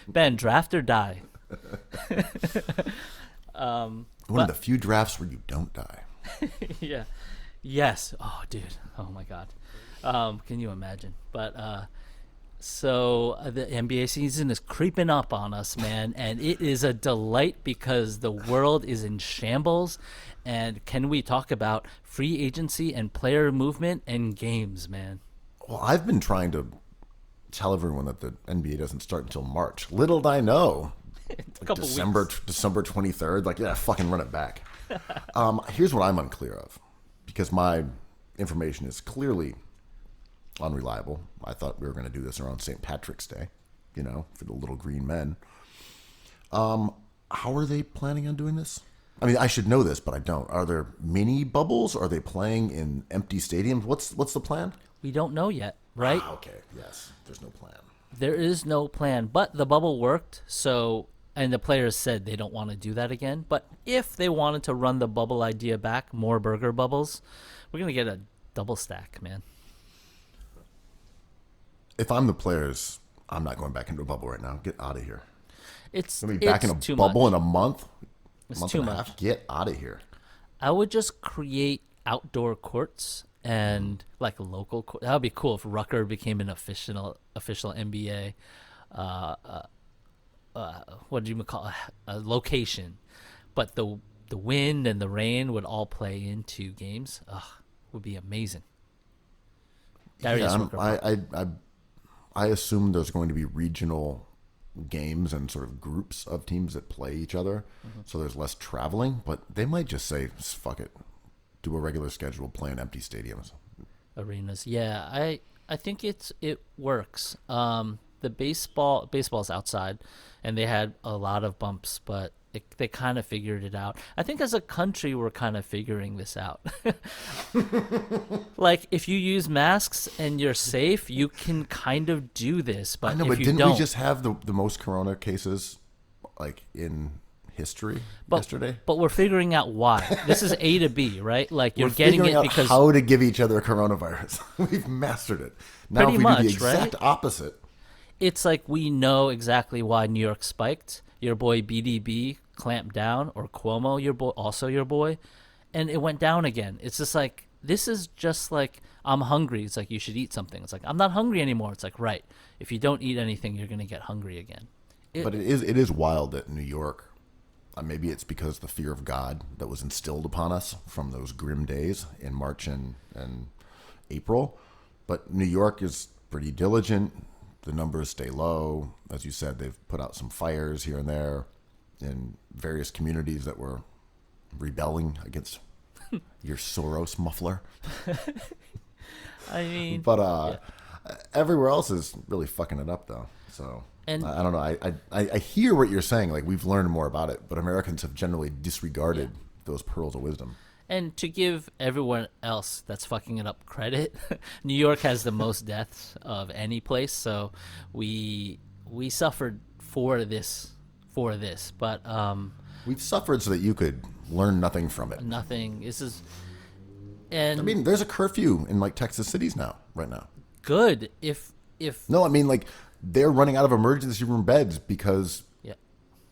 Ben, draft or die. One of the few drafts where you don't die. Yeah. Yes. Oh, dude. Oh my God. Can you imagine? But so the NBA season is creeping up on us, man, and it is a delight because the world is in shambles. And can we talk about free agency and player movement and games, man? Well, I've been trying to tell everyone that the NBA doesn't start until March. Little did I know. December 23rd. Like, yeah, fucking run it back. Here's what I'm unclear of, because my information is clearly unreliable. I thought we were going to do this around St. Patrick's Day, for the little green men. How are they planning on doing this? I mean, I should know this, but I don't. Are there mini bubbles? Are they playing in empty stadiums? What's the plan? We don't know yet, right? Okay, yes. There's no plan. There is no plan, but the bubble worked, and the players said they don't want to do that again. But if they wanted to run the bubble idea back, more burger bubbles, we're going to get a double stack, man. If I'm the players, I'm not going back into a bubble right now. Get out of here. It's going to be back in a bubble much. in a month? It's month too and a much. half? Get out of here. I would just create outdoor courts and like a local court. That would be cool if Rucker became an official NBA what do you call it? A location, but the wind and the rain would all play into games. Would be amazing. I assume there's going to be regional games and sort of groups of teams that play each other, so there's less traveling. But they might just say, "Fuck it, do a regular schedule, play in empty stadiums, arenas." Yeah, I think it works. The baseball's outside, and they had a lot of bumps, but they kind of figured it out. I think as a country, we're kind of figuring this out. Like, if you use masks and you're safe, you can kind of do this. But I know, if but you didn't don't, we just have the most corona cases, like, in history yesterday? But we're figuring out why. This is A to B, right? Like, you're We're getting figuring it out because how to give each other coronavirus. We've mastered it. Now, Pretty if we do the much, exact right? opposite. it's like we know exactly why New York spiked. Your boy BDB clamped down, or Cuomo, your boy, and it went down again. It's just like, this is just like, I'm hungry. It's like, you should eat something. It's like, I'm not hungry anymore. It's like, right, if you don't eat anything, you're gonna get hungry again. But it is wild that New York, maybe it's because the fear of God that was instilled upon us from those grim days in March and April. But New York is pretty diligent. The numbers stay low. As you said, they've put out some fires here and there in various communities that were rebelling against your Soros muffler. I mean, But everywhere else is really fucking it up, though. So And- I don't know. I hear what you're saying. Like, we've learned more about it, but Americans have generally disregarded those pearls of wisdom. And to give everyone else that's fucking it up credit, New York has the most deaths of any place, so we suffered for this. But We've suffered so that you could learn nothing from it. nothing. This is, and I mean, there's a curfew in like Texas cities right now. good if No, I mean, like, they're running out of emergency room beds because yeah.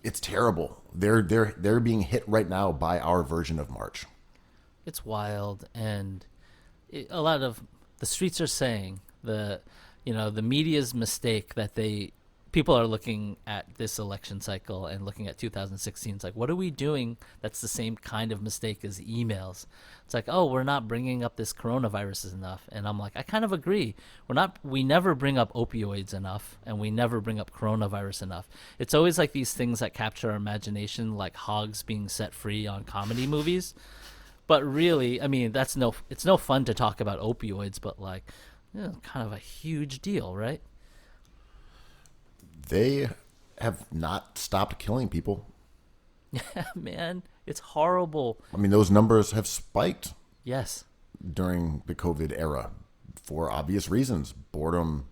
it's terrible. They're being hit right now by our version of March. It's wild, and a lot of the streets are saying the media's mistake that they people are looking at this election cycle and looking at 2016. It's like, what are we doing that's the same kind of mistake as emails? It's like, oh, we're not bringing up this coronavirus enough. And I'm like, I kind of agree. We never bring up opioids enough, and we never bring up coronavirus enough. It's always like these things that capture our imagination, like hogs being set free on comedy movies. But really, I mean, it's no fun to talk about opioids, but like, kind of a huge deal, right? They have not stopped killing people. Yeah, man, it's horrible. I mean, those numbers have spiked Yes. during the COVID era for obvious reasons: boredom,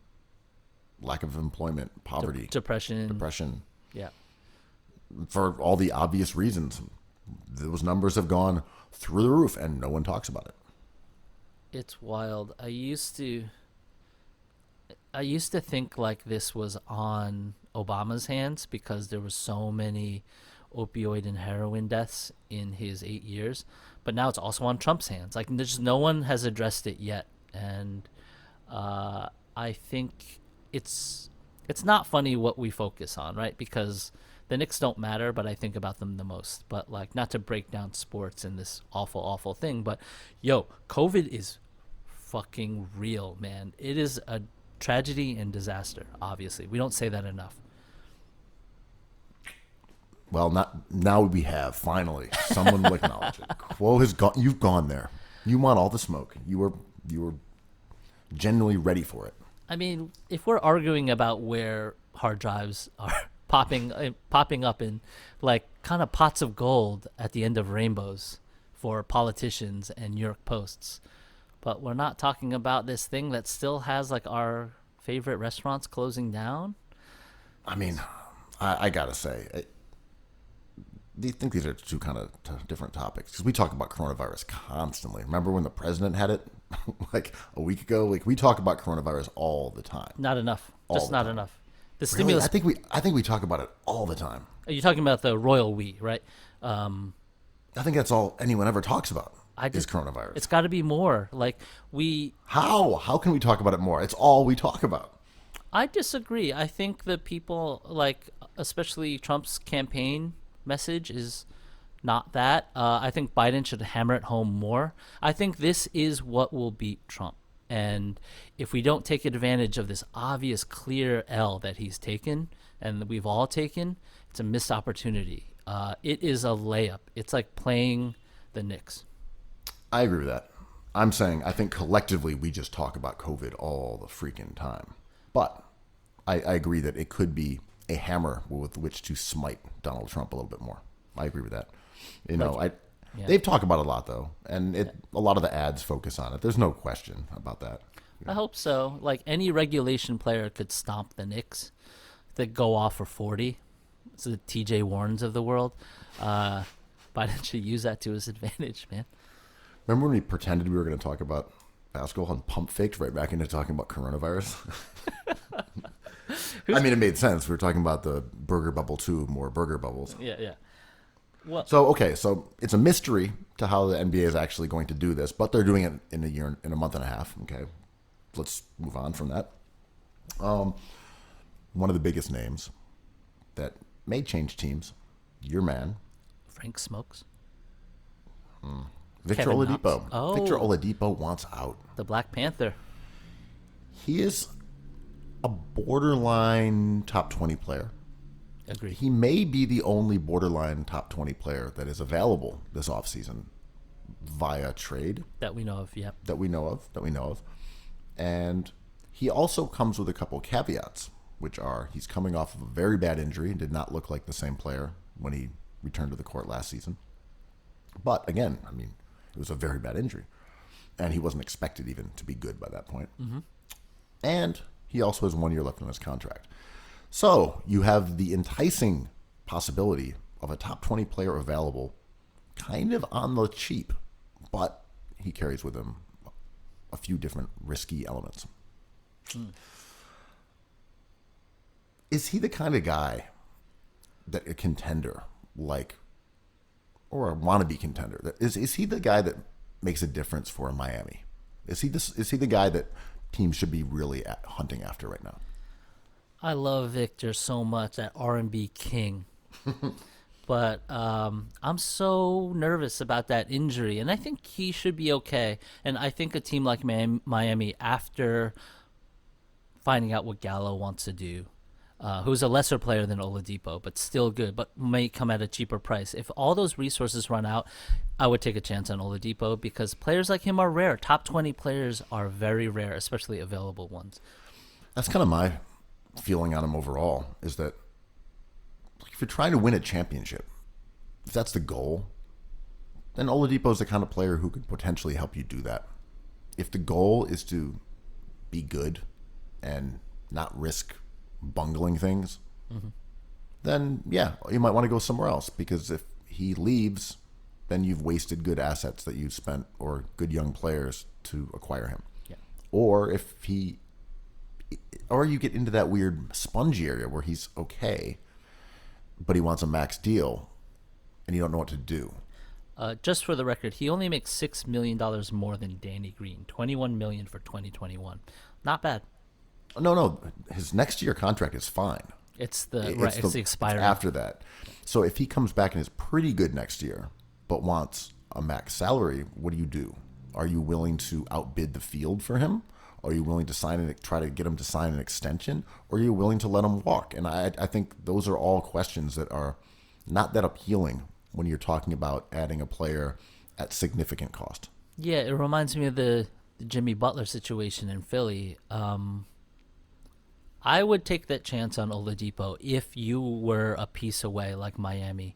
lack of employment, poverty, Depression. Yeah. For all the obvious reasons. Those numbers have gone through the roof, and no one talks about it. It's wild. I used to think like this was on Obama's hands because there was so many opioid and heroin deaths in his 8 years, but now it's also on Trump's hands. Like, there's no one has addressed it yet, and I think it's not funny what we focus on, right? Because the Knicks don't matter, but I think about them the most. But like, not to break down sports and this awful thing, but COVID is fucking real, man. It is a tragedy and disaster. Obviously, we don't say that enough. Well, now we have finally someone will acknowledge it. Quo has gone. You've gone there. You want all the smoke. You were genuinely ready for it. I mean, if we're arguing about where hard drives are popping up in like kind of pots of gold at the end of rainbows for politicians and New York Posts, but we're not talking about this thing that still has like our favorite restaurants closing down. I mean, I gotta say, do you think these are two kind of different topics? Because we talk about coronavirus constantly. Remember when the president had it like a week ago? Like, we talk about coronavirus all the time. Not enough. Just not enough. The Really? stimulus. I think we talk about it all the time. Are you talking about the royal we, right? I think that's all anyone ever talks about. Is coronavirus. It's got to be more. Like, How can we talk about it more? It's all we talk about. I disagree. I think the people, like, especially Trump's campaign message is not that. I think Biden should hammer it home more. I think this is what will beat Trump. And if we don't take advantage of this obvious, clear L that he's taken and that we've all taken, it's a missed opportunity. It is a layup. It's like playing the Knicks. I agree with that. I'm saying I think collectively we just talk about COVID all the freaking time. But I agree that it could be a hammer with which to smite Donald Trump a little bit more. I agree with that. They've talked about it a lot, though, and a lot of the ads focus on it. There's no question about that. I hope so. Like, any regulation player could stomp the Knicks. They go off for 40. It's the TJ Warrens of the world. Biden should use that to his advantage, man. Remember when we pretended we were going to talk about basketball and pump faked right back into talking about coronavirus? I mean, it made sense. We were talking about the burger bubble too, more burger bubbles. Yeah. Well, So it's a mystery to how the NBA is actually going to do this, but they're doing it in a month and a half. Okay, let's move on from that. One of the biggest names that may change teams, your man, Frank Smokes. Victor Kevin Oladipo. Knox. Oh. Victor Oladipo wants out. The Black Panther. He is a borderline top 20 player. Agreed. He may be the only borderline top 20 player that is available this offseason via trade. That we know of, yeah. That we know of. And he also comes with a couple caveats, which are he's coming off of a very bad injury and did not look like the same player when he returned to the court last season. But again, I mean, it was a very bad injury. And he wasn't expected even to be good by that point. Mm-hmm. And he also has 1 year left on his contract. So you have the enticing possibility of a top 20 player available kind of on the cheap, but he carries with him a few different risky elements. Is he the kind of guy that a contender like, or a wannabe contender, is he the guy that makes a difference for Miami? Is he the guy that teams should be really hunting after right now? I love Victor so much, that R&B king. But I'm so nervous about that injury, and I think he should be okay. And I think a team like Miami, after finding out what Gallo wants to do, who's a lesser player than Oladipo, but still good, but may come at a cheaper price. If all those resources run out, I would take a chance on Oladipo because players like him are rare. Top 20 players are very rare, especially available ones. That's kind of my feeling on him overall, is that if you're trying to win a championship, if that's the goal, then Oladipo's the kind of player who could potentially help you do that. If the goal is to be good and not risk bungling things, then yeah, you might want to go somewhere else, because if he leaves, then you've wasted good assets that you've spent, or good young players to acquire him. Yeah. Or or you get into that weird spongy area where he's okay, but he wants a max deal, and you don't know what to do. Just for the record, he only makes $6 million more than Danny Green, $21 million for 2021. Not bad. No, his next year contract is fine. It's the expiring. It's after that. So if he comes back and is pretty good next year, but wants a max salary, what do? Are you willing to outbid the field for him? Are you willing to try to get him to sign an extension? Or are you willing to let him walk? And I think those are all questions that are not that appealing when you're talking about adding a player at significant cost. Yeah, it reminds me of the Jimmy Butler situation in Philly. I would take that chance on Oladipo if you were a piece away like Miami.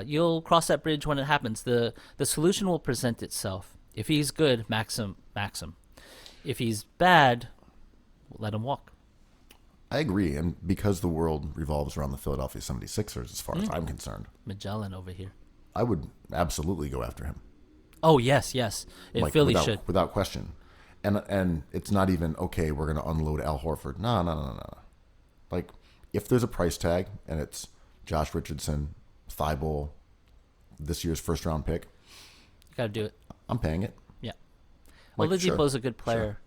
You'll cross that bridge when it happens. The solution will present itself. If he's good, max him. If he's bad, let him walk. I agree, and because the world revolves around the Philadelphia 76ers, as far as I'm concerned, Magellan over here. I would absolutely go after him. Oh, yes. If Philly should. Without question. And it's not even, okay, we're going to unload Al Horford. No. Like, if there's a price tag, and it's Josh Richardson, Thibault, this year's first-round pick, You got to do it. I'm paying it. Yeah. Like, Oladipo's a good player.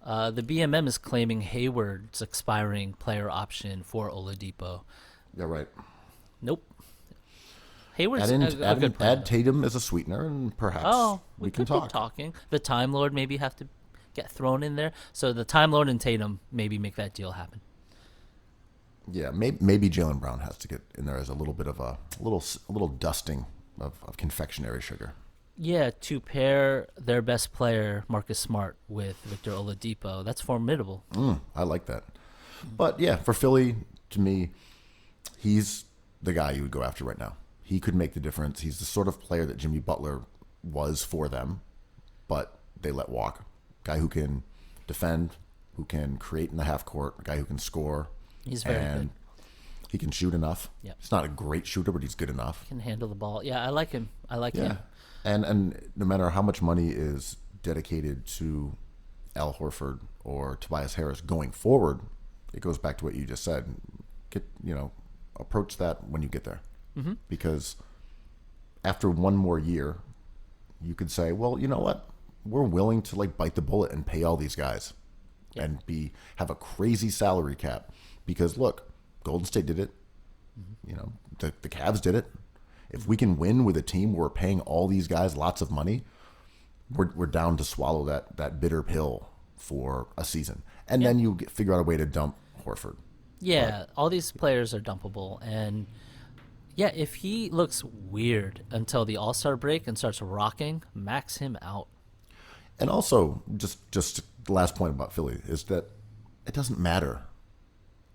The BMM is claiming Hayward's expiring player option for Oladipo. Yeah, right. Nope. Hayward's a good player. Add Tatum as a sweetener, and perhaps we can talk. Be talking. The Time Lord maybe have to get thrown in there. So the Time Lord and Tatum maybe make that deal happen. Yeah, maybe Jaylen Brown has to get in there as a little bit of a little dusting of confectionery sugar. Yeah, to pair their best player, Marcus Smart, with Victor Oladipo, that's formidable. I like that. But yeah, for Philly, to me, he's the guy you would go after right now. He could make the difference. He's the sort of player that Jimmy Butler was for them, but they let walk. Guy who can defend, who can create in the half court, a guy who can score. He's very good. He can shoot enough. Yep. He's not a great shooter, but he's good enough. He can handle the ball. Yeah, I like him. Him. And no matter how much money is dedicated to Al Horford or Tobias Harris going forward, it goes back to what you just said. Approach that when you get there. Mm-hmm. Because after one more year, you could say, well, you know what? We're willing to bite the bullet and pay all these guys and have a crazy salary cap. Because look, Golden State did it. Mm-hmm. The Cavs did it. If we can win with a team where we're paying all these guys lots of money, we're down to swallow that bitter pill for a season. And then you figure out a way to dump Horford. Yeah, all these players are dumpable. And yeah, if he looks weird until the All-Star break and starts rocking, max him out. And also, just the last point about Philly is that it doesn't matter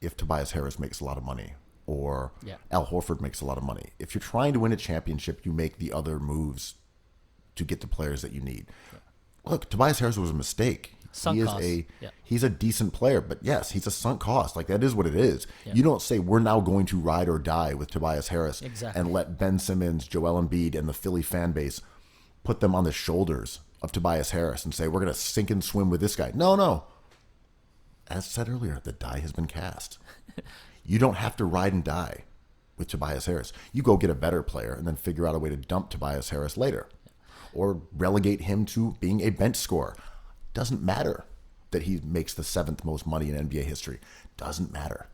if Tobias Harris makes a lot of money or Al Horford makes a lot of money. If you're trying to win a championship, you make the other moves to get the players that you need. Yeah. Look, Tobias Harris was a mistake. He's a decent player, but yes, he's a sunk cost. That is what it is. Yeah. You don't say we're now going to ride or die with Tobias Harris and let Ben Simmons, Joel Embiid, and the Philly fan base put them on the shoulders of Tobias Harris and say we're going to sink and swim with this guy. No. As said earlier, the die has been cast. You don't have to ride and die with Tobias Harris. You go get a better player and then figure out a way to dump Tobias Harris later or relegate him to being a bench scorer. Doesn't matter. that he makes the 7th most money in NBA history. Doesn't matter.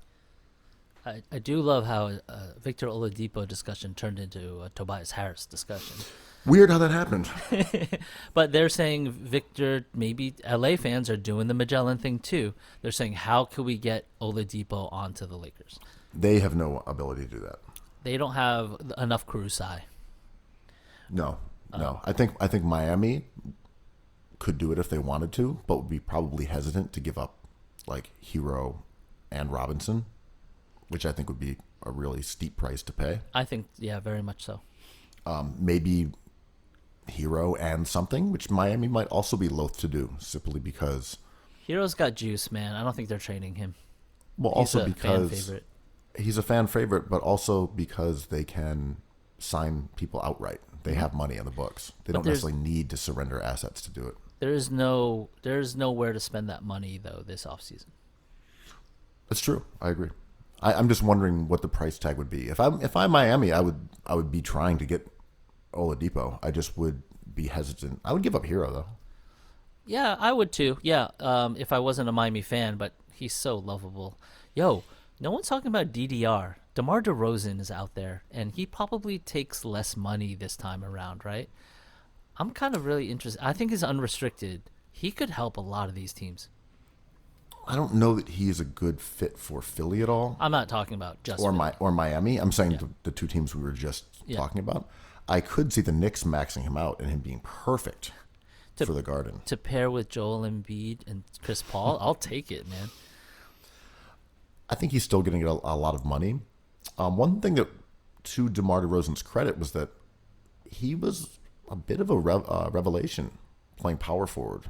I do love how Victor Oladipo discussion turned into a Tobias Harris discussion. Weird how that happened. But they're saying, Victor, maybe LA fans are doing the Magellan thing too. They're saying, how can we get Oladipo onto the Lakers? They have no ability to do that. They don't have enough Carusi. No. I think Miami could do it if they wanted to, but would be probably hesitant to give up like Hero and Robinson, which I think would be a really steep price to pay. I think, yeah, very much so. Maybe Hero and something, which Miami might also be loath to do, simply because Hero's got juice, man. I don't think they're trading him. Well, He's also a because fan favorite. he's a fan favorite, but also because they can sign people outright. They have money on the books. They don't necessarily need to surrender assets to do it. There's nowhere to spend that money though this offseason. That's true. I agree. I'm just wondering what the price tag would be. If I'm Miami, I would be trying to get Oladipo. I just would be hesitant. I would give up Hero though. Yeah, I would too. Yeah, if I wasn't a Miami fan, but he's so lovable. Yo, no one's talking about DDR. DeMar DeRozan is out there, and he probably takes less money this time around, right? I'm kind of really interested. I think he's unrestricted. He could help a lot of these teams. I don't know that he is a good fit for Philly at all. I'm not talking about just or Philly. Miami. I'm saying the two teams we were just talking about. I could see the Knicks maxing him out and him being perfect for the Garden. To pair with Joel Embiid and Chris Paul, I'll take it, man. I think he's still getting a lot of money. One thing that, to DeMar DeRozan's credit, was that he was a bit of a revelation playing power forward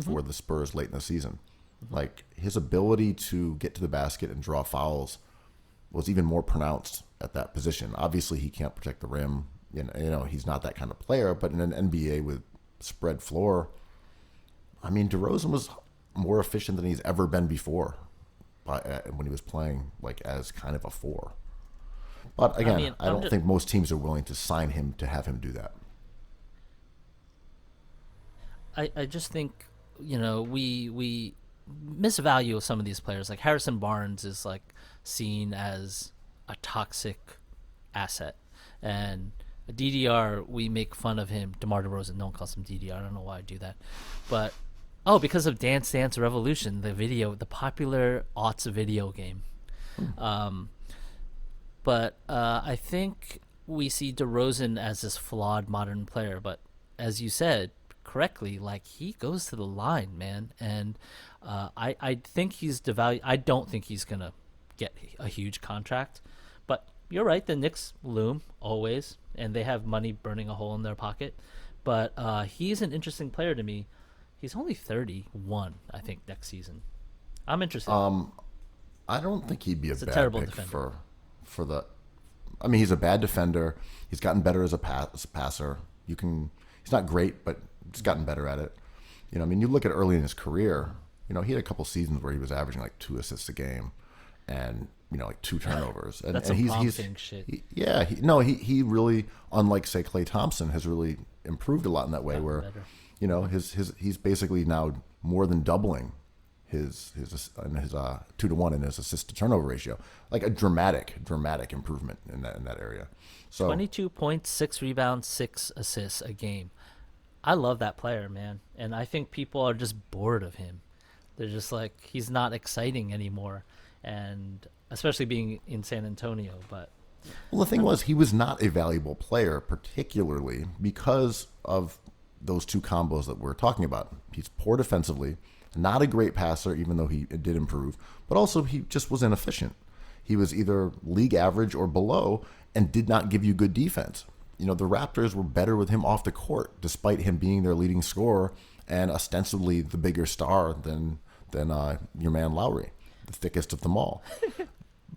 for the Spurs late in the season. Like, his ability to get to the basket and draw fouls was even more pronounced at that position. Obviously, he can't protect the rim. You know, he's not that kind of player. But in an NBA with spread floor, I mean, DeRozan was more efficient than he's ever been before when he was playing like as kind of a 4. But again, I don't think most teams are willing to sign him to have him do that. I just think, you know, we misvalue some of these players. Like Harrison Barnes is like seen as a toxic asset, and DDR, we make fun of him. DeMar DeRozan, no one calls him DDR. I don't know why I do that, but because of Dance Dance Revolution, the popular aughts video game. But I think we see DeRozan as this flawed modern player. But as you said correctly, like, he goes to the line, man, and I think he's devalued. I don't think he's gonna get a huge contract, but you're right. The Knicks loom always, and they have money burning a hole in their pocket. But he's an interesting player to me. He's only 31, I think, next season. I'm interested. I don't think he'd be a bad terrible pick defender. for the. I mean, he's a bad defender. He's gotten better as a passer. He's not great, but he's gotten better at it. You know, I mean, you look at early in his career. You know, he had a couple seasons where he was averaging like 2 assists a game, and like 2 turnovers. And, That's and some prompting shit. He really, unlike say Klay Thompson, has really improved a lot in that way. Where better. He's basically now more than doubling his 2-to-1 in his assist to turnover ratio, like a dramatic improvement in that area. So 22 points, 6 rebounds, 6 assists a game. I love that player, man, and I think people are just bored of him. They're just like, he's not exciting anymore, and especially being in San Antonio. But the thing was, he was not a valuable player, particularly because of those 2 combos that we're talking about. He's poor defensively, not a great passer, even though he did improve, but also he just was inefficient. He was either league average or below and did not give you good defense. The Raptors were better with him off the court, despite him being their leading scorer and ostensibly the bigger star than your man Lowry, the thickest of them all.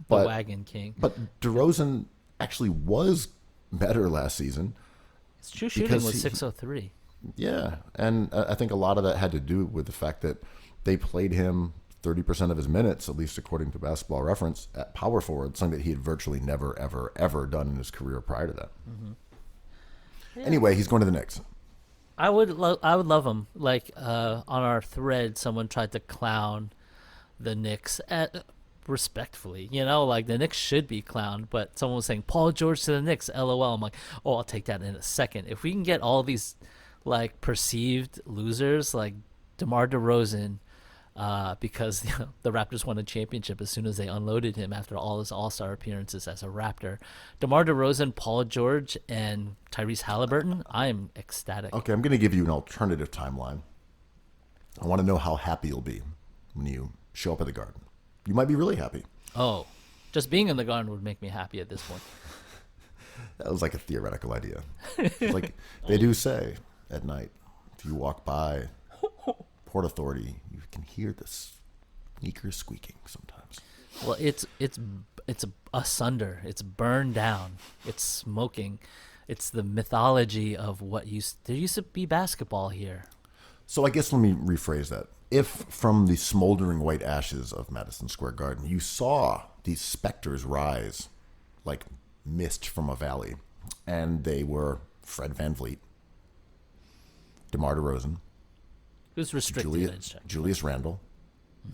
The Wagon King. But DeRozan actually was better last season. His true shooting was 603. Yeah, and I think a lot of that had to do with the fact that they played him 30% of his minutes, at least according to Basketball Reference, at power forward, something that he had virtually never, ever, ever done in his career prior to that. Yeah. Anyway, he's going to the Knicks. I would love him. Like on our thread, someone tried to clown the Knicks respectfully. Like the Knicks should be clowned, but someone was saying Paul George to the Knicks, LOL. I'm like, oh, I'll take that in a second. If we can get all these like perceived losers like DeMar DeRozan, because the Raptors won a championship as soon as they unloaded him after all his All-Star appearances as a Raptor. DeMar DeRozan, Paul George, and Tyrese Halliburton, I am ecstatic. Okay, I'm going to give you an alternative timeline. I want to know how happy you'll be when you show up at the Garden. You might be really happy. Oh, just being in the Garden would make me happy at this point. That was like a theoretical idea. It's like they do say at night, if you walk by Port Authority, you can hear the sneakers squeaking sometimes. Well, it's asunder. It's burned down. It's smoking. It's the mythology of there used to be basketball here. So I guess let me rephrase that. If from the smoldering white ashes of Madison Square Garden, you saw these specters rise like mist from a valley, and they were Fred VanVleet, DeMar DeRozan, Who's restricted? Julius Randle,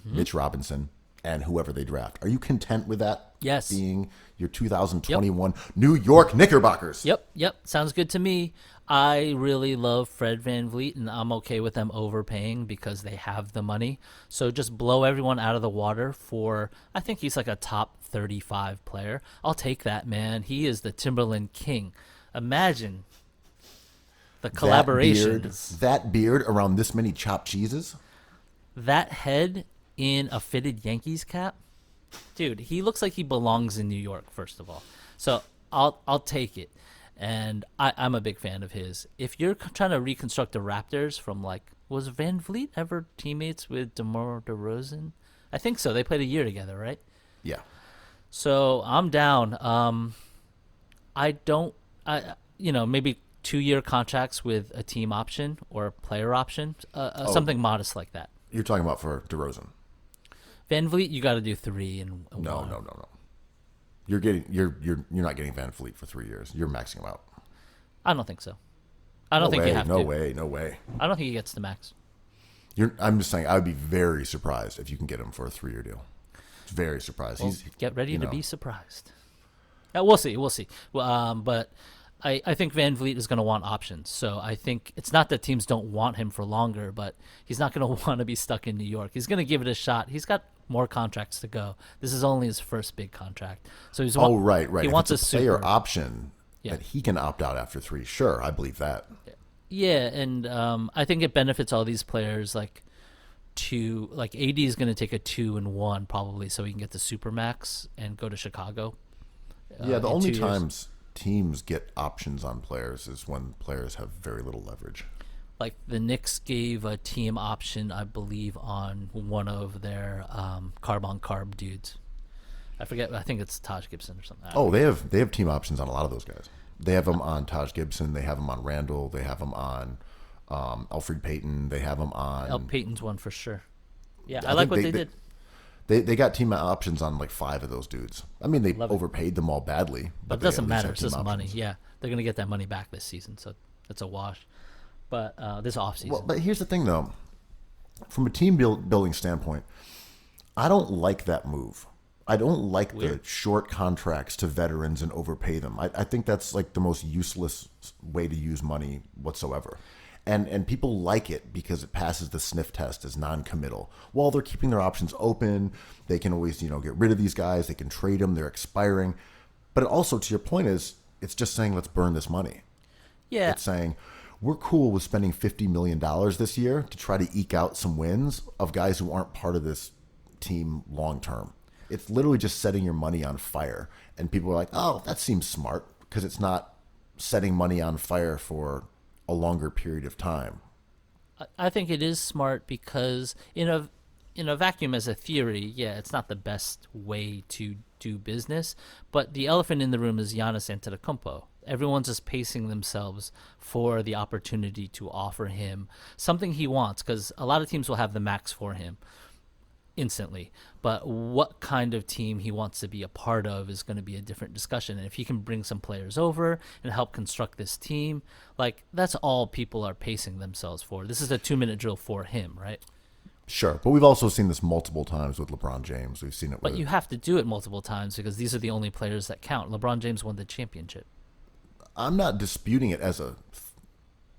Mitch Robinson, and whoever they draft. Are you content with that? Yes. Being your 2021 New York Knickerbockers. Yep. Sounds good to me. I really love Fred VanVleet, and I'm okay with them overpaying because they have the money. So just blow everyone out of the water I think he's like a top 35 player. I'll take that, man. He is the Timberland king. Imagine the collaborations. That beard around this many chopped cheeses. That head in a fitted Yankees cap. Dude, he looks like he belongs in New York, first of all. So I'll take it. And I'm a big fan of his. If you're trying to reconstruct the Raptors from was Van Vliet ever teammates with DeMar DeRozan? I think so. They played a year together, right? Yeah. So I'm down. Maybe 2-year contracts with a team option or a player option, something modest like that. You're talking about for DeRozan. Van Vliet, you got to do 3 and No. You're not getting Van Vliet for 3 years. You're maxing him out. I don't think so. I don't think you have to. No way. I don't think he gets the max. I'm just saying I would be very surprised if you can get him for a 3-year deal. Very surprised. Well, get ready to be surprised. We'll see. But I think Van Vliet is going to want options. So I think it's not that teams don't want him for longer, but he's not going to want to be stuck in New York. He's going to give it a shot. He's got more contracts to go. This is only his first big contract. So he's right. He if wants it's a player option that he can opt out after 3. Sure, I believe that. Yeah, and I think it benefits all these players. AD is going to take a 2 and 1 probably, so he can get the supermax and go to Chicago. The only times teams get options on players is when players have very little leverage. Like the Knicks gave a team option, I believe, on one of their carb dudes. I forget. I think it's Taj Gibson or something. They have team options on a lot of those guys. They have them on Taj Gibson. They have them on Randall. They have them on Elfrid Payton. They have them on. Payton's one for sure. Yeah, I like what they did. They got team options on 5 of those dudes. I mean, they overpaid them all badly. But it doesn't matter. It's just money. Yeah, they're going to get that money back this season, so it's a wash. But this offseason. Well, but here's the thing, though. From a team building standpoint, I don't like that move. I don't like the short contracts to veterans and overpay them. I think that's the most useless way to use money whatsoever. And people like it because it passes the sniff test as non-committal. While they're keeping their options open, they can always get rid of these guys. They can trade them. They're expiring. But it also, to your point, it's just saying let's burn this money. Yeah. It's saying we're cool with spending $50 million this year to try to eke out some wins of guys who aren't part of this team long term. It's literally just setting your money on fire. And people are like, oh, that seems smart because it's not setting money on fire for a longer period of time. I think it is smart because in a vacuum as a theory, it's not the best way to do business. But the elephant in the room is Giannis Antetokounmpo. Everyone's just pacing themselves for the opportunity to offer him something he wants because a lot of teams will have the max for him. instantly. But what kind of team he wants to be a part of is going to be a different discussion. And if he can bring some players over and help construct this team, like that's all people are pacing themselves for. This is a 2-minute drill for him, right? Sure, but we've also seen this multiple times with LeBron James. We've seen it with... But you have to do it multiple times because these are the only players that count. LeBron James won the championship. I'm not disputing it as a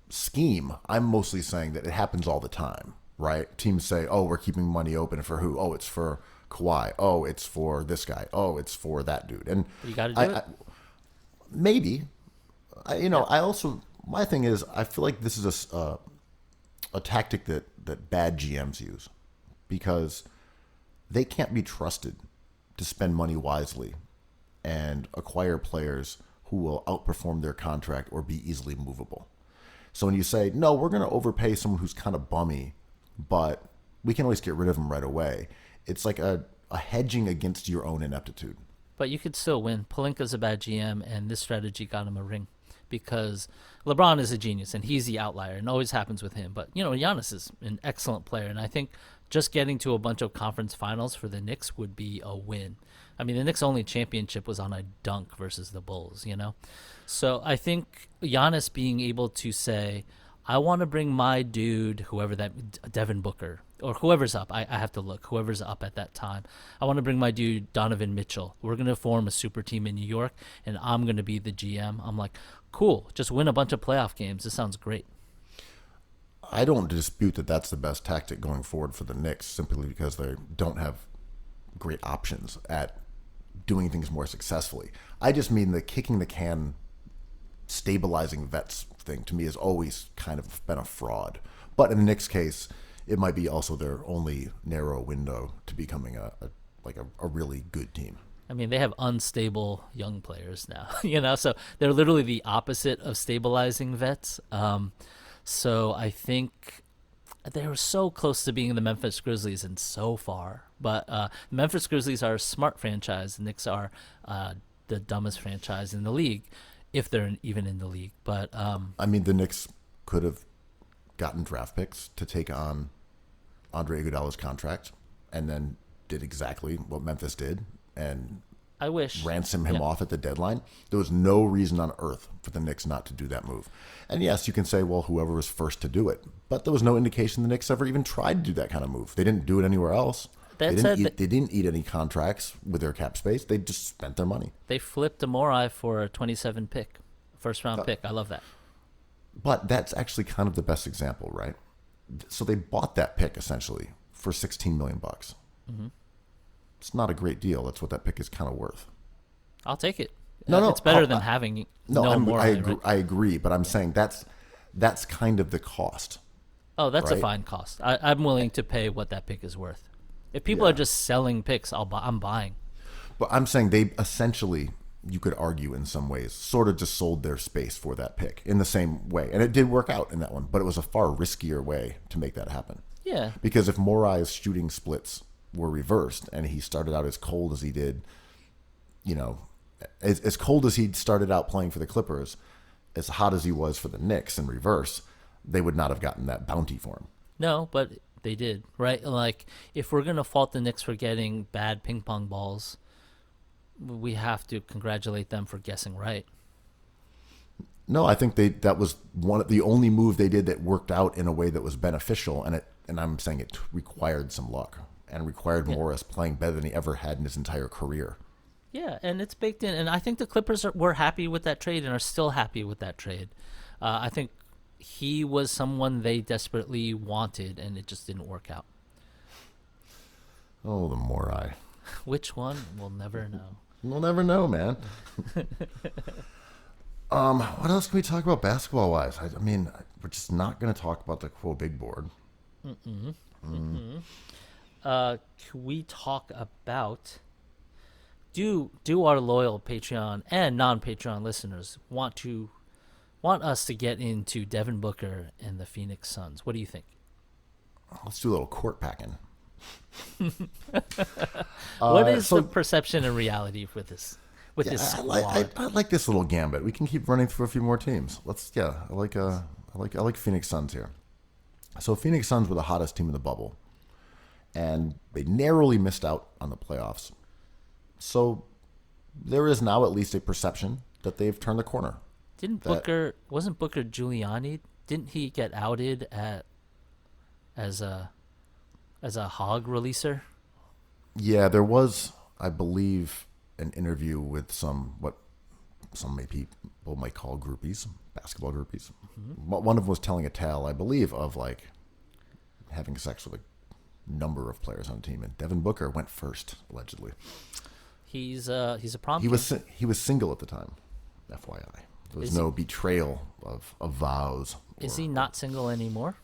scheme. I'm mostly saying that it happens all the time, right? Teams say, oh, we're keeping money open for who? Oh, it's for Kawhi. Oh, it's for this guy. Oh, it's for that dude. And you got to do it? Maybe. I also... My thing is, I feel like this is a tactic that bad GMs use because they can't be trusted to spend money wisely and acquire players who will outperform their contract or be easily movable. So when you say, no, we're going to overpay someone who's kind of bummy, but we can always get rid of him right away, it's like a hedging against your own ineptitude. But you could still win. Pelinka's a bad GM, and this strategy got him a ring. Because LeBron is a genius, and he's the outlier, and always happens with him. But, Giannis is an excellent player, and I think just getting to a bunch of conference finals for the Knicks would be a win. I mean, the Knicks' only championship was on a dunk versus the Bulls, So I think Giannis being able to say, I want to bring my dude, whoever that, Devin Booker, or whoever's up. I have to look. Whoever's up at that time. I want to bring my dude, Donovan Mitchell. We're going to form a super team in New York, and I'm going to be the GM. I'm like, cool. Just win a bunch of playoff games. This sounds great. I don't dispute that that's the best tactic going forward for the Knicks simply because they don't have great options at doing things more successfully. I just mean the kicking the can, stabilizing vets thing to me has always kind of been a fraud. But in the Knicks' case, it might be also their only narrow window to becoming a really good team. I mean, they have unstable young players now, so they're literally the opposite of stabilizing vets. So I think they were so close to being the Memphis Grizzlies and so far. But the Memphis Grizzlies are a smart franchise. The Knicks are the dumbest franchise in the league, if they're even in the league. But I mean, the Knicks could have gotten draft picks to take on Andre Iguodala's contract and then did exactly what Memphis did and I wish ransom him off at the deadline. There was no reason on earth for the Knicks not to do that move. And yes, you can say, well, whoever was first to do it. But there was no indication the Knicks ever even tried to do that kind of move. They didn't do it anywhere else. They didn't eat any contracts with their cap space. They just spent their money. They flipped Amori for a 27 pick, first-round pick. I love that. But that's actually kind of the best example, right? So they bought that pick, essentially, for $16 million. Mm-hmm. It's not a great deal. That's what that pick is kind of worth. I'll take it. No, it's better than having more. I agree, but I'm saying that's kind of the cost. Oh, that's right? a fine cost. I'm willing to pay what that pick is worth. If people are just selling picks, I'm buying. But I'm saying they essentially, you could argue in some ways, sort of just sold their space for that pick in the same way. And it did work out in that one, but it was a far riskier way to make that happen. Yeah. Because if Morai's shooting splits were reversed and he started out as cold as he did, as cold as he started out playing for the Clippers, as hot as he was for the Knicks in reverse, they would not have gotten that bounty for him. No, but they did, right? Like, if we're going to fault the Knicks for getting bad ping pong balls, we have to congratulate them for guessing right. No, I think that was the only move they did that worked out in a way that was beneficial, and I'm saying it required some luck and required Morris playing better than he ever had in his entire career. Yeah, and it's baked in, and I think the Clippers were happy with that trade and are still happy with that trade. I think he was someone they desperately wanted, and it just didn't work out. Oh, the Morai. Which one? We'll never know. We'll never know, man. What else can we talk about basketball-wise? I mean, we're just not going to talk about the quote big board. Can we talk about... Do our loyal Patreon and non-Patreon listeners want us to get into Devin Booker and the Phoenix Suns? What do you think? Let's do a little court packing. What is the perception and reality with this? This squad? I like this little gambit. We can keep running through a few more teams. I like Phoenix Suns here. So Phoenix Suns were the hottest team in the bubble, and they narrowly missed out on the playoffs. So there is now at least a perception that they've turned the corner. Wasn't Booker Giuliani? Didn't he get outed as a hog releaser? Yeah, there was, I believe, an interview with what some people might call groupies, basketball groupies. Mm-hmm. One of them was telling a tale, I believe, of like having sex with a number of players on the team, and Devin Booker went first, allegedly. He's a prom. He was single at the time, FYI. There was no betrayal of vows. Is he not single anymore?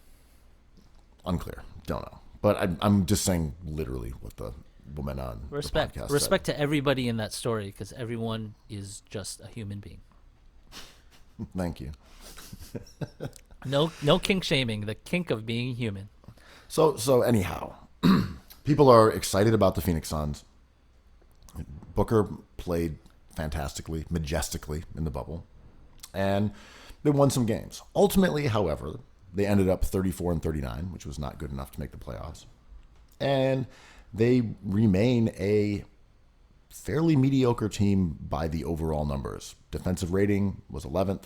Unclear. Don't know. But I'm just saying literally what the woman on the podcast Respect said. to everybody in that story, because everyone is just a human being. Thank you. No kink shaming. The kink of being human. So anyhow, people are excited about the Phoenix Suns. Booker played fantastically, majestically in the bubble, and they won some games. Ultimately, however, they ended up 34-39, which was not good enough to make the playoffs. And they remain a fairly mediocre team by the overall numbers. Defensive rating was 11th.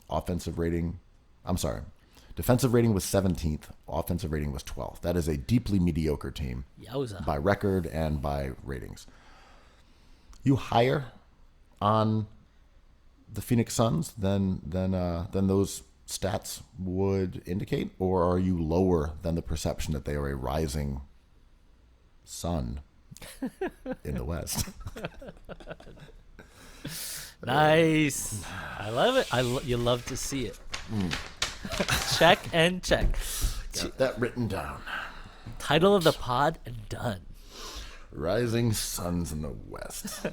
Defensive rating was 17th. Offensive rating was 12th. That is a deeply mediocre team. Yowza. By record and by ratings. You higher on the Phoenix Suns than those stats would indicate, or are you lower than the perception that they are a rising sun in the West? Nice. I love it. You love to see it. Check and check. Got that written down. Title of the pod, done. Rising suns in the West.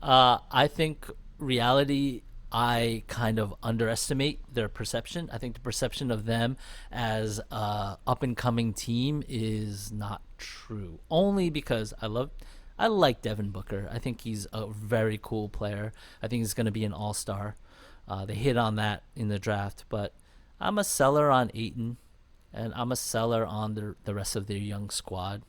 I think reality, I kind of underestimate their perception. I think the perception of them as a up-and-coming team is not true. Only because I like Devin Booker. I think he's a very cool player. I think he's going to be an all-star. They hit on that in the draft, but I'm a seller on Ayton, and I'm a seller on the rest of their young squad.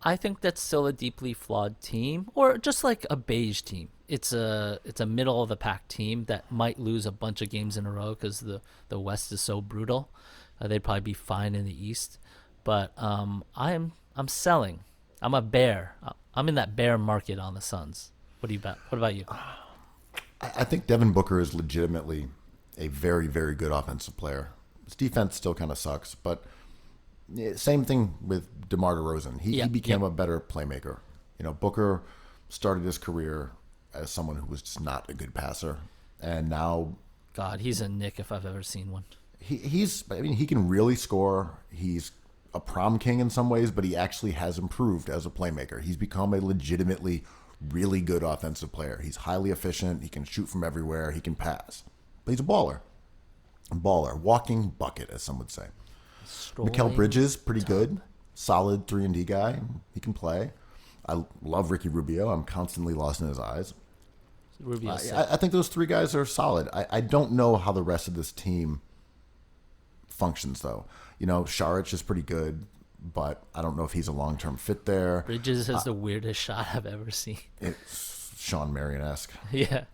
I think that's still a deeply flawed team, or just like a beige team. It's a middle of the pack team that might lose a bunch of games in a row because the West is so brutal. They'd probably be fine in the East, but I'm selling. I'm a bear. I'm in that bear market on the Suns. What about you? I think Devin Booker is legitimately a very, very good offensive player. His defense still kind of sucks, but same thing with DeMar DeRozan. He became a better playmaker. Booker started his career as someone who was just not a good passer, and now, God, he's a Nick if I've ever seen one. He can really score. He's a prom king in some ways, but he actually has improved as a playmaker. He's become a legitimately really good offensive player. He's highly efficient. He can shoot from everywhere. He can pass. But he's a baller. Walking bucket, as some would say. Mikal Bridges, pretty good. Solid 3-and-D guy. He can play. I love Ricky Rubio. I'm constantly lost in his eyes. I think those three guys are solid. I don't know how the rest of this team functions, though. Šarić is pretty good, but I don't know if he's a long-term fit there. Bridges has the weirdest shot I've ever seen. It's Sean Marion-esque. Yeah.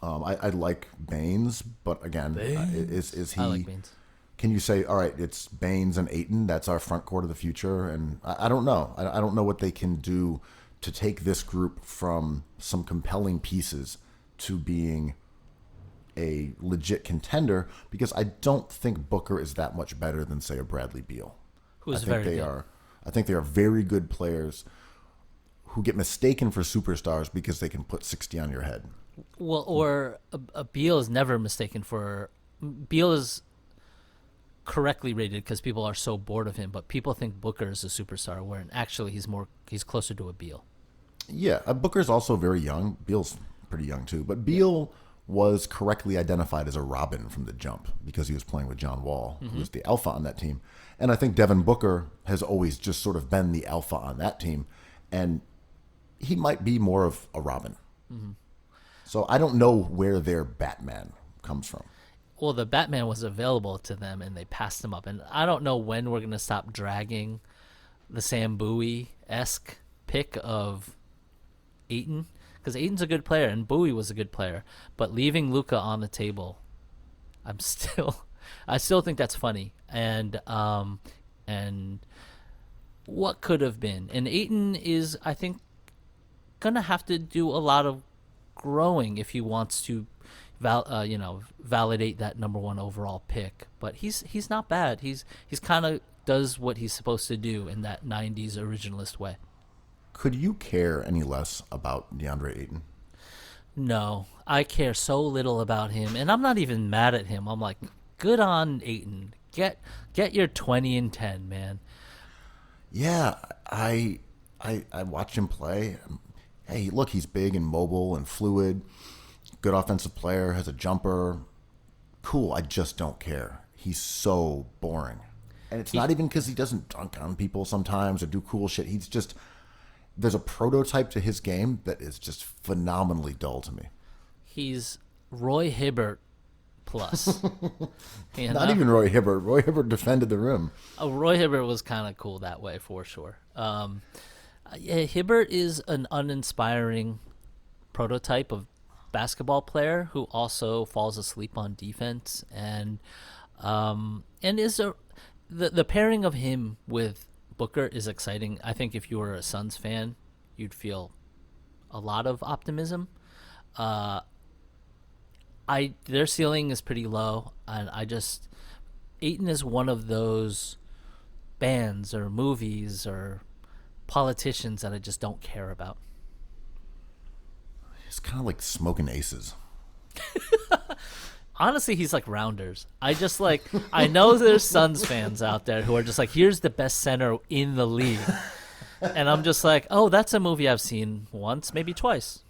I like Baines, but again, is he? I like Baines. Can you say, all right, it's Baines and Ayton, that's our front court of the future? And I don't know. I don't know what they can do to take this group from some compelling pieces to being a legit contender, because I don't think Booker is that much better than, say, a Bradley Beal. Who's very good. I think they are very good players who get mistaken for superstars because they can put 60 on your head. Well, or a Beal is never mistaken for. Beal is correctly rated because people are so bored of him, but people think Booker is a superstar, where actually he's closer to a Beal. Yeah, Booker's also very young. Beal's pretty young too, but Beal was correctly identified as a Robin from the jump because he was playing with John Wall, who was the alpha on that team. And I think Devin Booker has always just sort of been the alpha on that team, and he might be more of a Robin. Mm-hmm. So I don't know where their Batman comes from. Well, the Batman was available to them, and they passed him up. And I don't know when we're gonna stop dragging the Sam Bowie-esque pick of Ayton, because Ayton's a good player and Bowie was a good player, but leaving Luka on the table, I still think that's funny. And what could have been, and Ayton is, I think, gonna have to do a lot of growing if he wants to validate that number one overall pick. But he's not bad. He's kind of does what he's supposed to do in that 90s originalist way. Could you care any less about DeAndre Ayton? No, I care so little about him, and I'm not even mad at him. I'm like, good on Ayton. Get your 20 and 10, man. Yeah, I watched him play. Hey, look, he's big and mobile and fluid. Good offensive player, has a jumper. Cool, I just don't care. He's so boring. And it's not even because he doesn't dunk on people sometimes or do cool shit. He's just, there's a prototype to his game that is just phenomenally dull to me. He's Roy Hibbert plus. Not even Roy Hibbert. Roy Hibbert defended the rim. Oh, Roy Hibbert was kind of cool that way for sure. Yeah, Hibbert is an uninspiring prototype of basketball player who also falls asleep on defense, and is the pairing of him with Booker is exciting. I think if you were a Suns fan, you'd feel a lot of optimism. Their ceiling is pretty low, and Ayton is one of those bands or movies or politicians that I just don't care about. It's kind of like Smoking Aces. Honestly, he's like Rounders. I know there's Suns fans out there who are just like, here's the best center in the league. And I'm just like, oh, that's a movie I've seen once, maybe twice.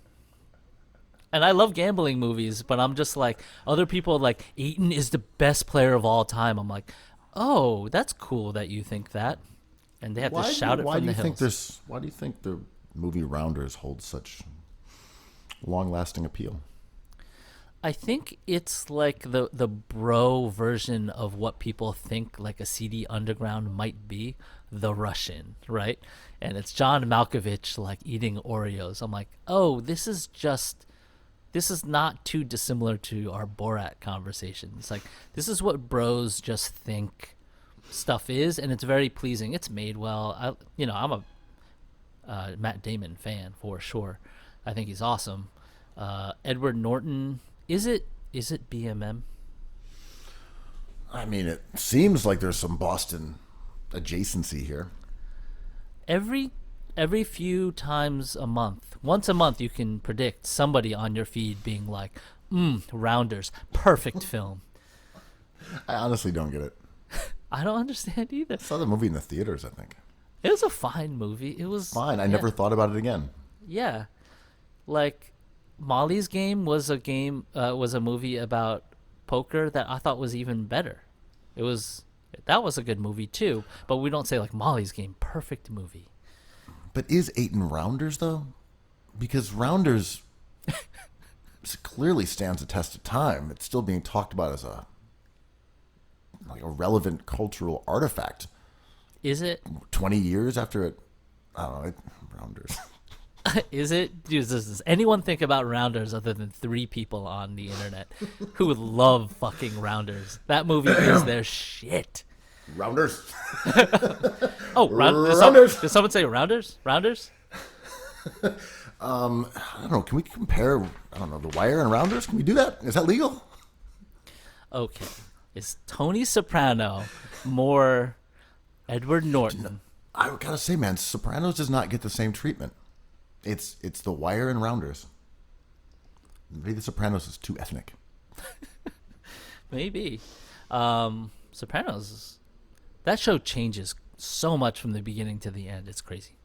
And I love gambling movies, but I'm just like, other people are like, Ayton is the best player of all time. I'm like, oh, that's cool that you think that. And they have to shout it from the hills. Why do you think the movie Rounders holds such long-lasting appeal? I think it's like the bro version of what people think like a CD Underground might be, The Russian, right? And it's John Malkovich like eating Oreos. I'm like, oh, this is not too dissimilar to our Borat conversation. It's like, this is what bros just think stuff is, and it's very pleasing. It's made well. I'm a Matt Damon fan for sure. I think he's awesome. Edward Norton. Is it BMM? I mean, it seems like there's some Boston adjacency here. Every few times a month, once a month, you can predict somebody on your feed being like, Rounders, perfect film. I honestly don't get it. I don't understand either. I saw the movie in the theaters, I think. It was a fine movie. It was fine. I never thought about it again. Yeah. Like, Molly's Game was a movie about poker that I thought was even better. That was a good movie too, but we don't say like Molly's Game, perfect movie. But is Ayton Rounders though? Because Rounders clearly stands the test of time. It's still being talked about as a relevant cultural artifact. Is it 20 years after it? I don't know. Rounders. Is it? Dude, does anyone think about Rounders other than 3 people on the internet who would love fucking Rounders? That movie is their shit. Rounders. Oh, Rounders. Did someone say Rounders? Rounders? I don't know. Can we compare, The Wire and Rounders? Can we do that? Is that legal? Okay. Is Tony Soprano more Edward Norton? I gotta say, man, Sopranos does not get the same treatment. It's The Wire and Rounders. Maybe The Sopranos is too ethnic. Maybe. Sopranos, that show changes so much from the beginning to the end. It's crazy.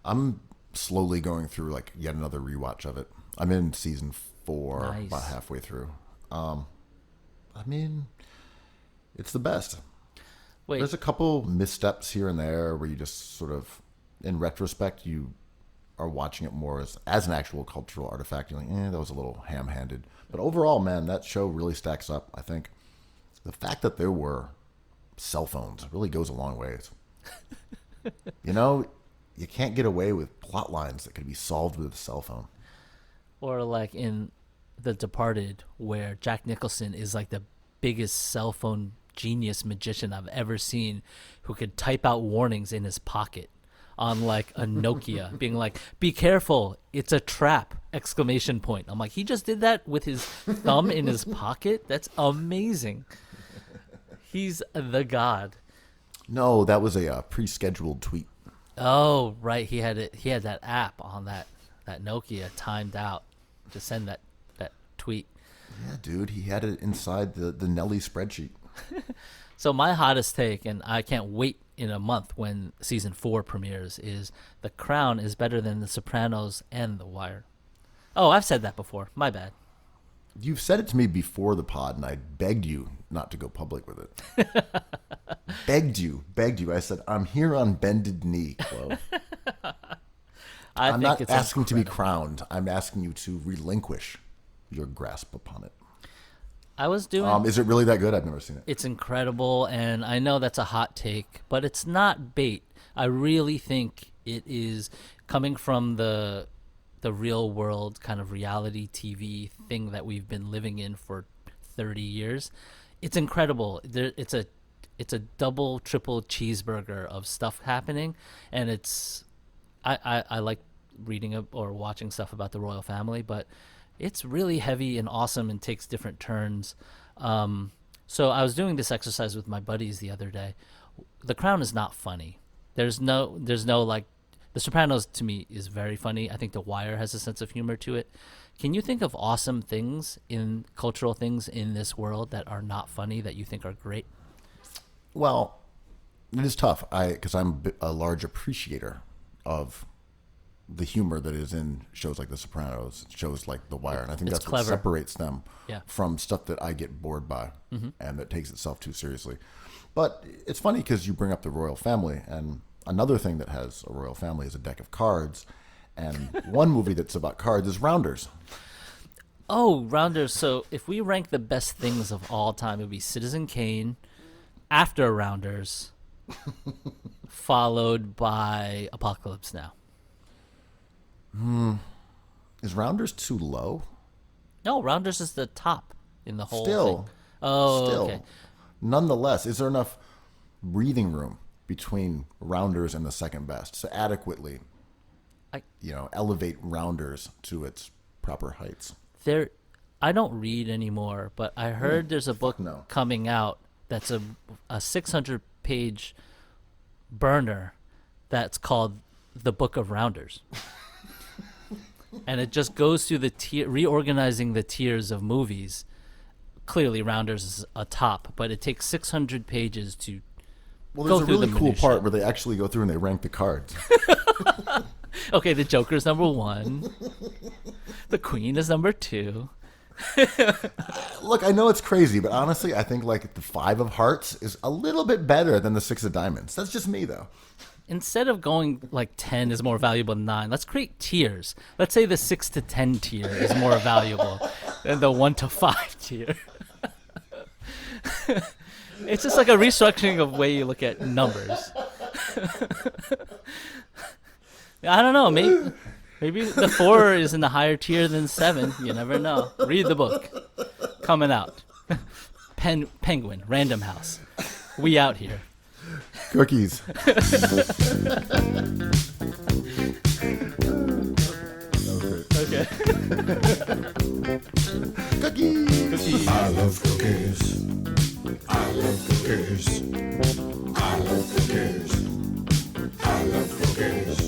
I'm slowly going through yet another rewatch of it. I'm in season 4, Nice. about halfway through. It's the best. Wait, There's a couple missteps here and there where you just sort of, in retrospect, you are watching it more as an actual cultural artifact, you're like, that was a little ham-handed. But overall, man, that show really stacks up. I think the fact that there were cell phones really goes a long ways. You know, you can't get away with plot lines that could be solved with a cell phone. Or like in The Departed, where Jack Nicholson is like the biggest cell phone genius magician I've ever seen, who could type out warnings in his pocket on like a Nokia, being like, "Be careful, it's a trap!" exclamation point. I'm like, he just did that with his thumb in his pocket? That's amazing. He's the god. No, that was a pre-scheduled tweet. Oh, right. He had it. He had that app on that Nokia timed out to send that tweet. Yeah, dude, he had it inside the Nelly spreadsheet. So my hottest take, and I can't wait in a month when season 4 premieres, is The Crown is better than The Sopranos and The Wire. Oh, I've said that before. My bad. You've said it to me before the pod, and I begged you not to go public with it. begged you. I said, I'm here on bended knee, Chloe. I'm not asking to be crowned. I'm asking you to relinquish your grasp upon it. I was doing... is it really that good? I've never seen it. It's incredible, and I know that's a hot take, but it's not bait. I really think it is coming from the real world kind of reality TV thing that we've been living in for 30 years. It's incredible. It's a double, triple cheeseburger of stuff happening, and I like reading or watching stuff about the royal family, but it's really heavy and awesome and takes different turns. So I was doing this exercise with my buddies the other day. The Crown is not funny. There's no like, The Sopranos to me is very funny. I think The Wire has a sense of humor to it. Can you think of awesome things cultural things in this world that are not funny that you think are great? Well, it is tough because I'm a large appreciator of the humor that is in shows like The Sopranos, shows like The Wire, and I think that's clever. What separates them Yeah. from stuff that I get bored by and that takes itself too seriously. But it's funny because you bring up the royal family, and another thing that has a royal family is a deck of cards, and one movie that's about cards is Rounders. Oh, Rounders. So if we rank the best things of all time, it would be Citizen Kane, after Rounders, followed by Apocalypse Now. Is Rounders too low? No, Rounders is the top in the whole Still. thing. Oh, Still. okay. Nonetheless, is there enough breathing room between Rounders and the second best to adequately, elevate Rounders to its proper heights? I don't read anymore, but I heard there's a book coming out that's a 600-page burner that's called The Book of Rounders. And it just goes through reorganizing the tiers of movies. Clearly, Rounders is a top, but it takes 600 pages to Well, go there's a through really the cool minutia. part where they actually go through and they rank the cards. Okay, the Joker's number 1. The Queen is number 2. Look, I know it's crazy, but honestly, I think like the 5 of Hearts is a little bit better than the 6 of Diamonds. That's just me, though. Instead of going like 10 is more valuable than 9, let's create tiers. Let's say the 6 to 10 tier is more valuable than the 1 to 5 tier. It's just like a restructuring of way you look at numbers. I don't know. Maybe the 4 is in the higher tier than 7. You never know. Read the book. Coming out. Penguin, Random House. We out here. Cookies. Okay. Cookies. I love cookies. I love cookies. I love cookies. I love cookies.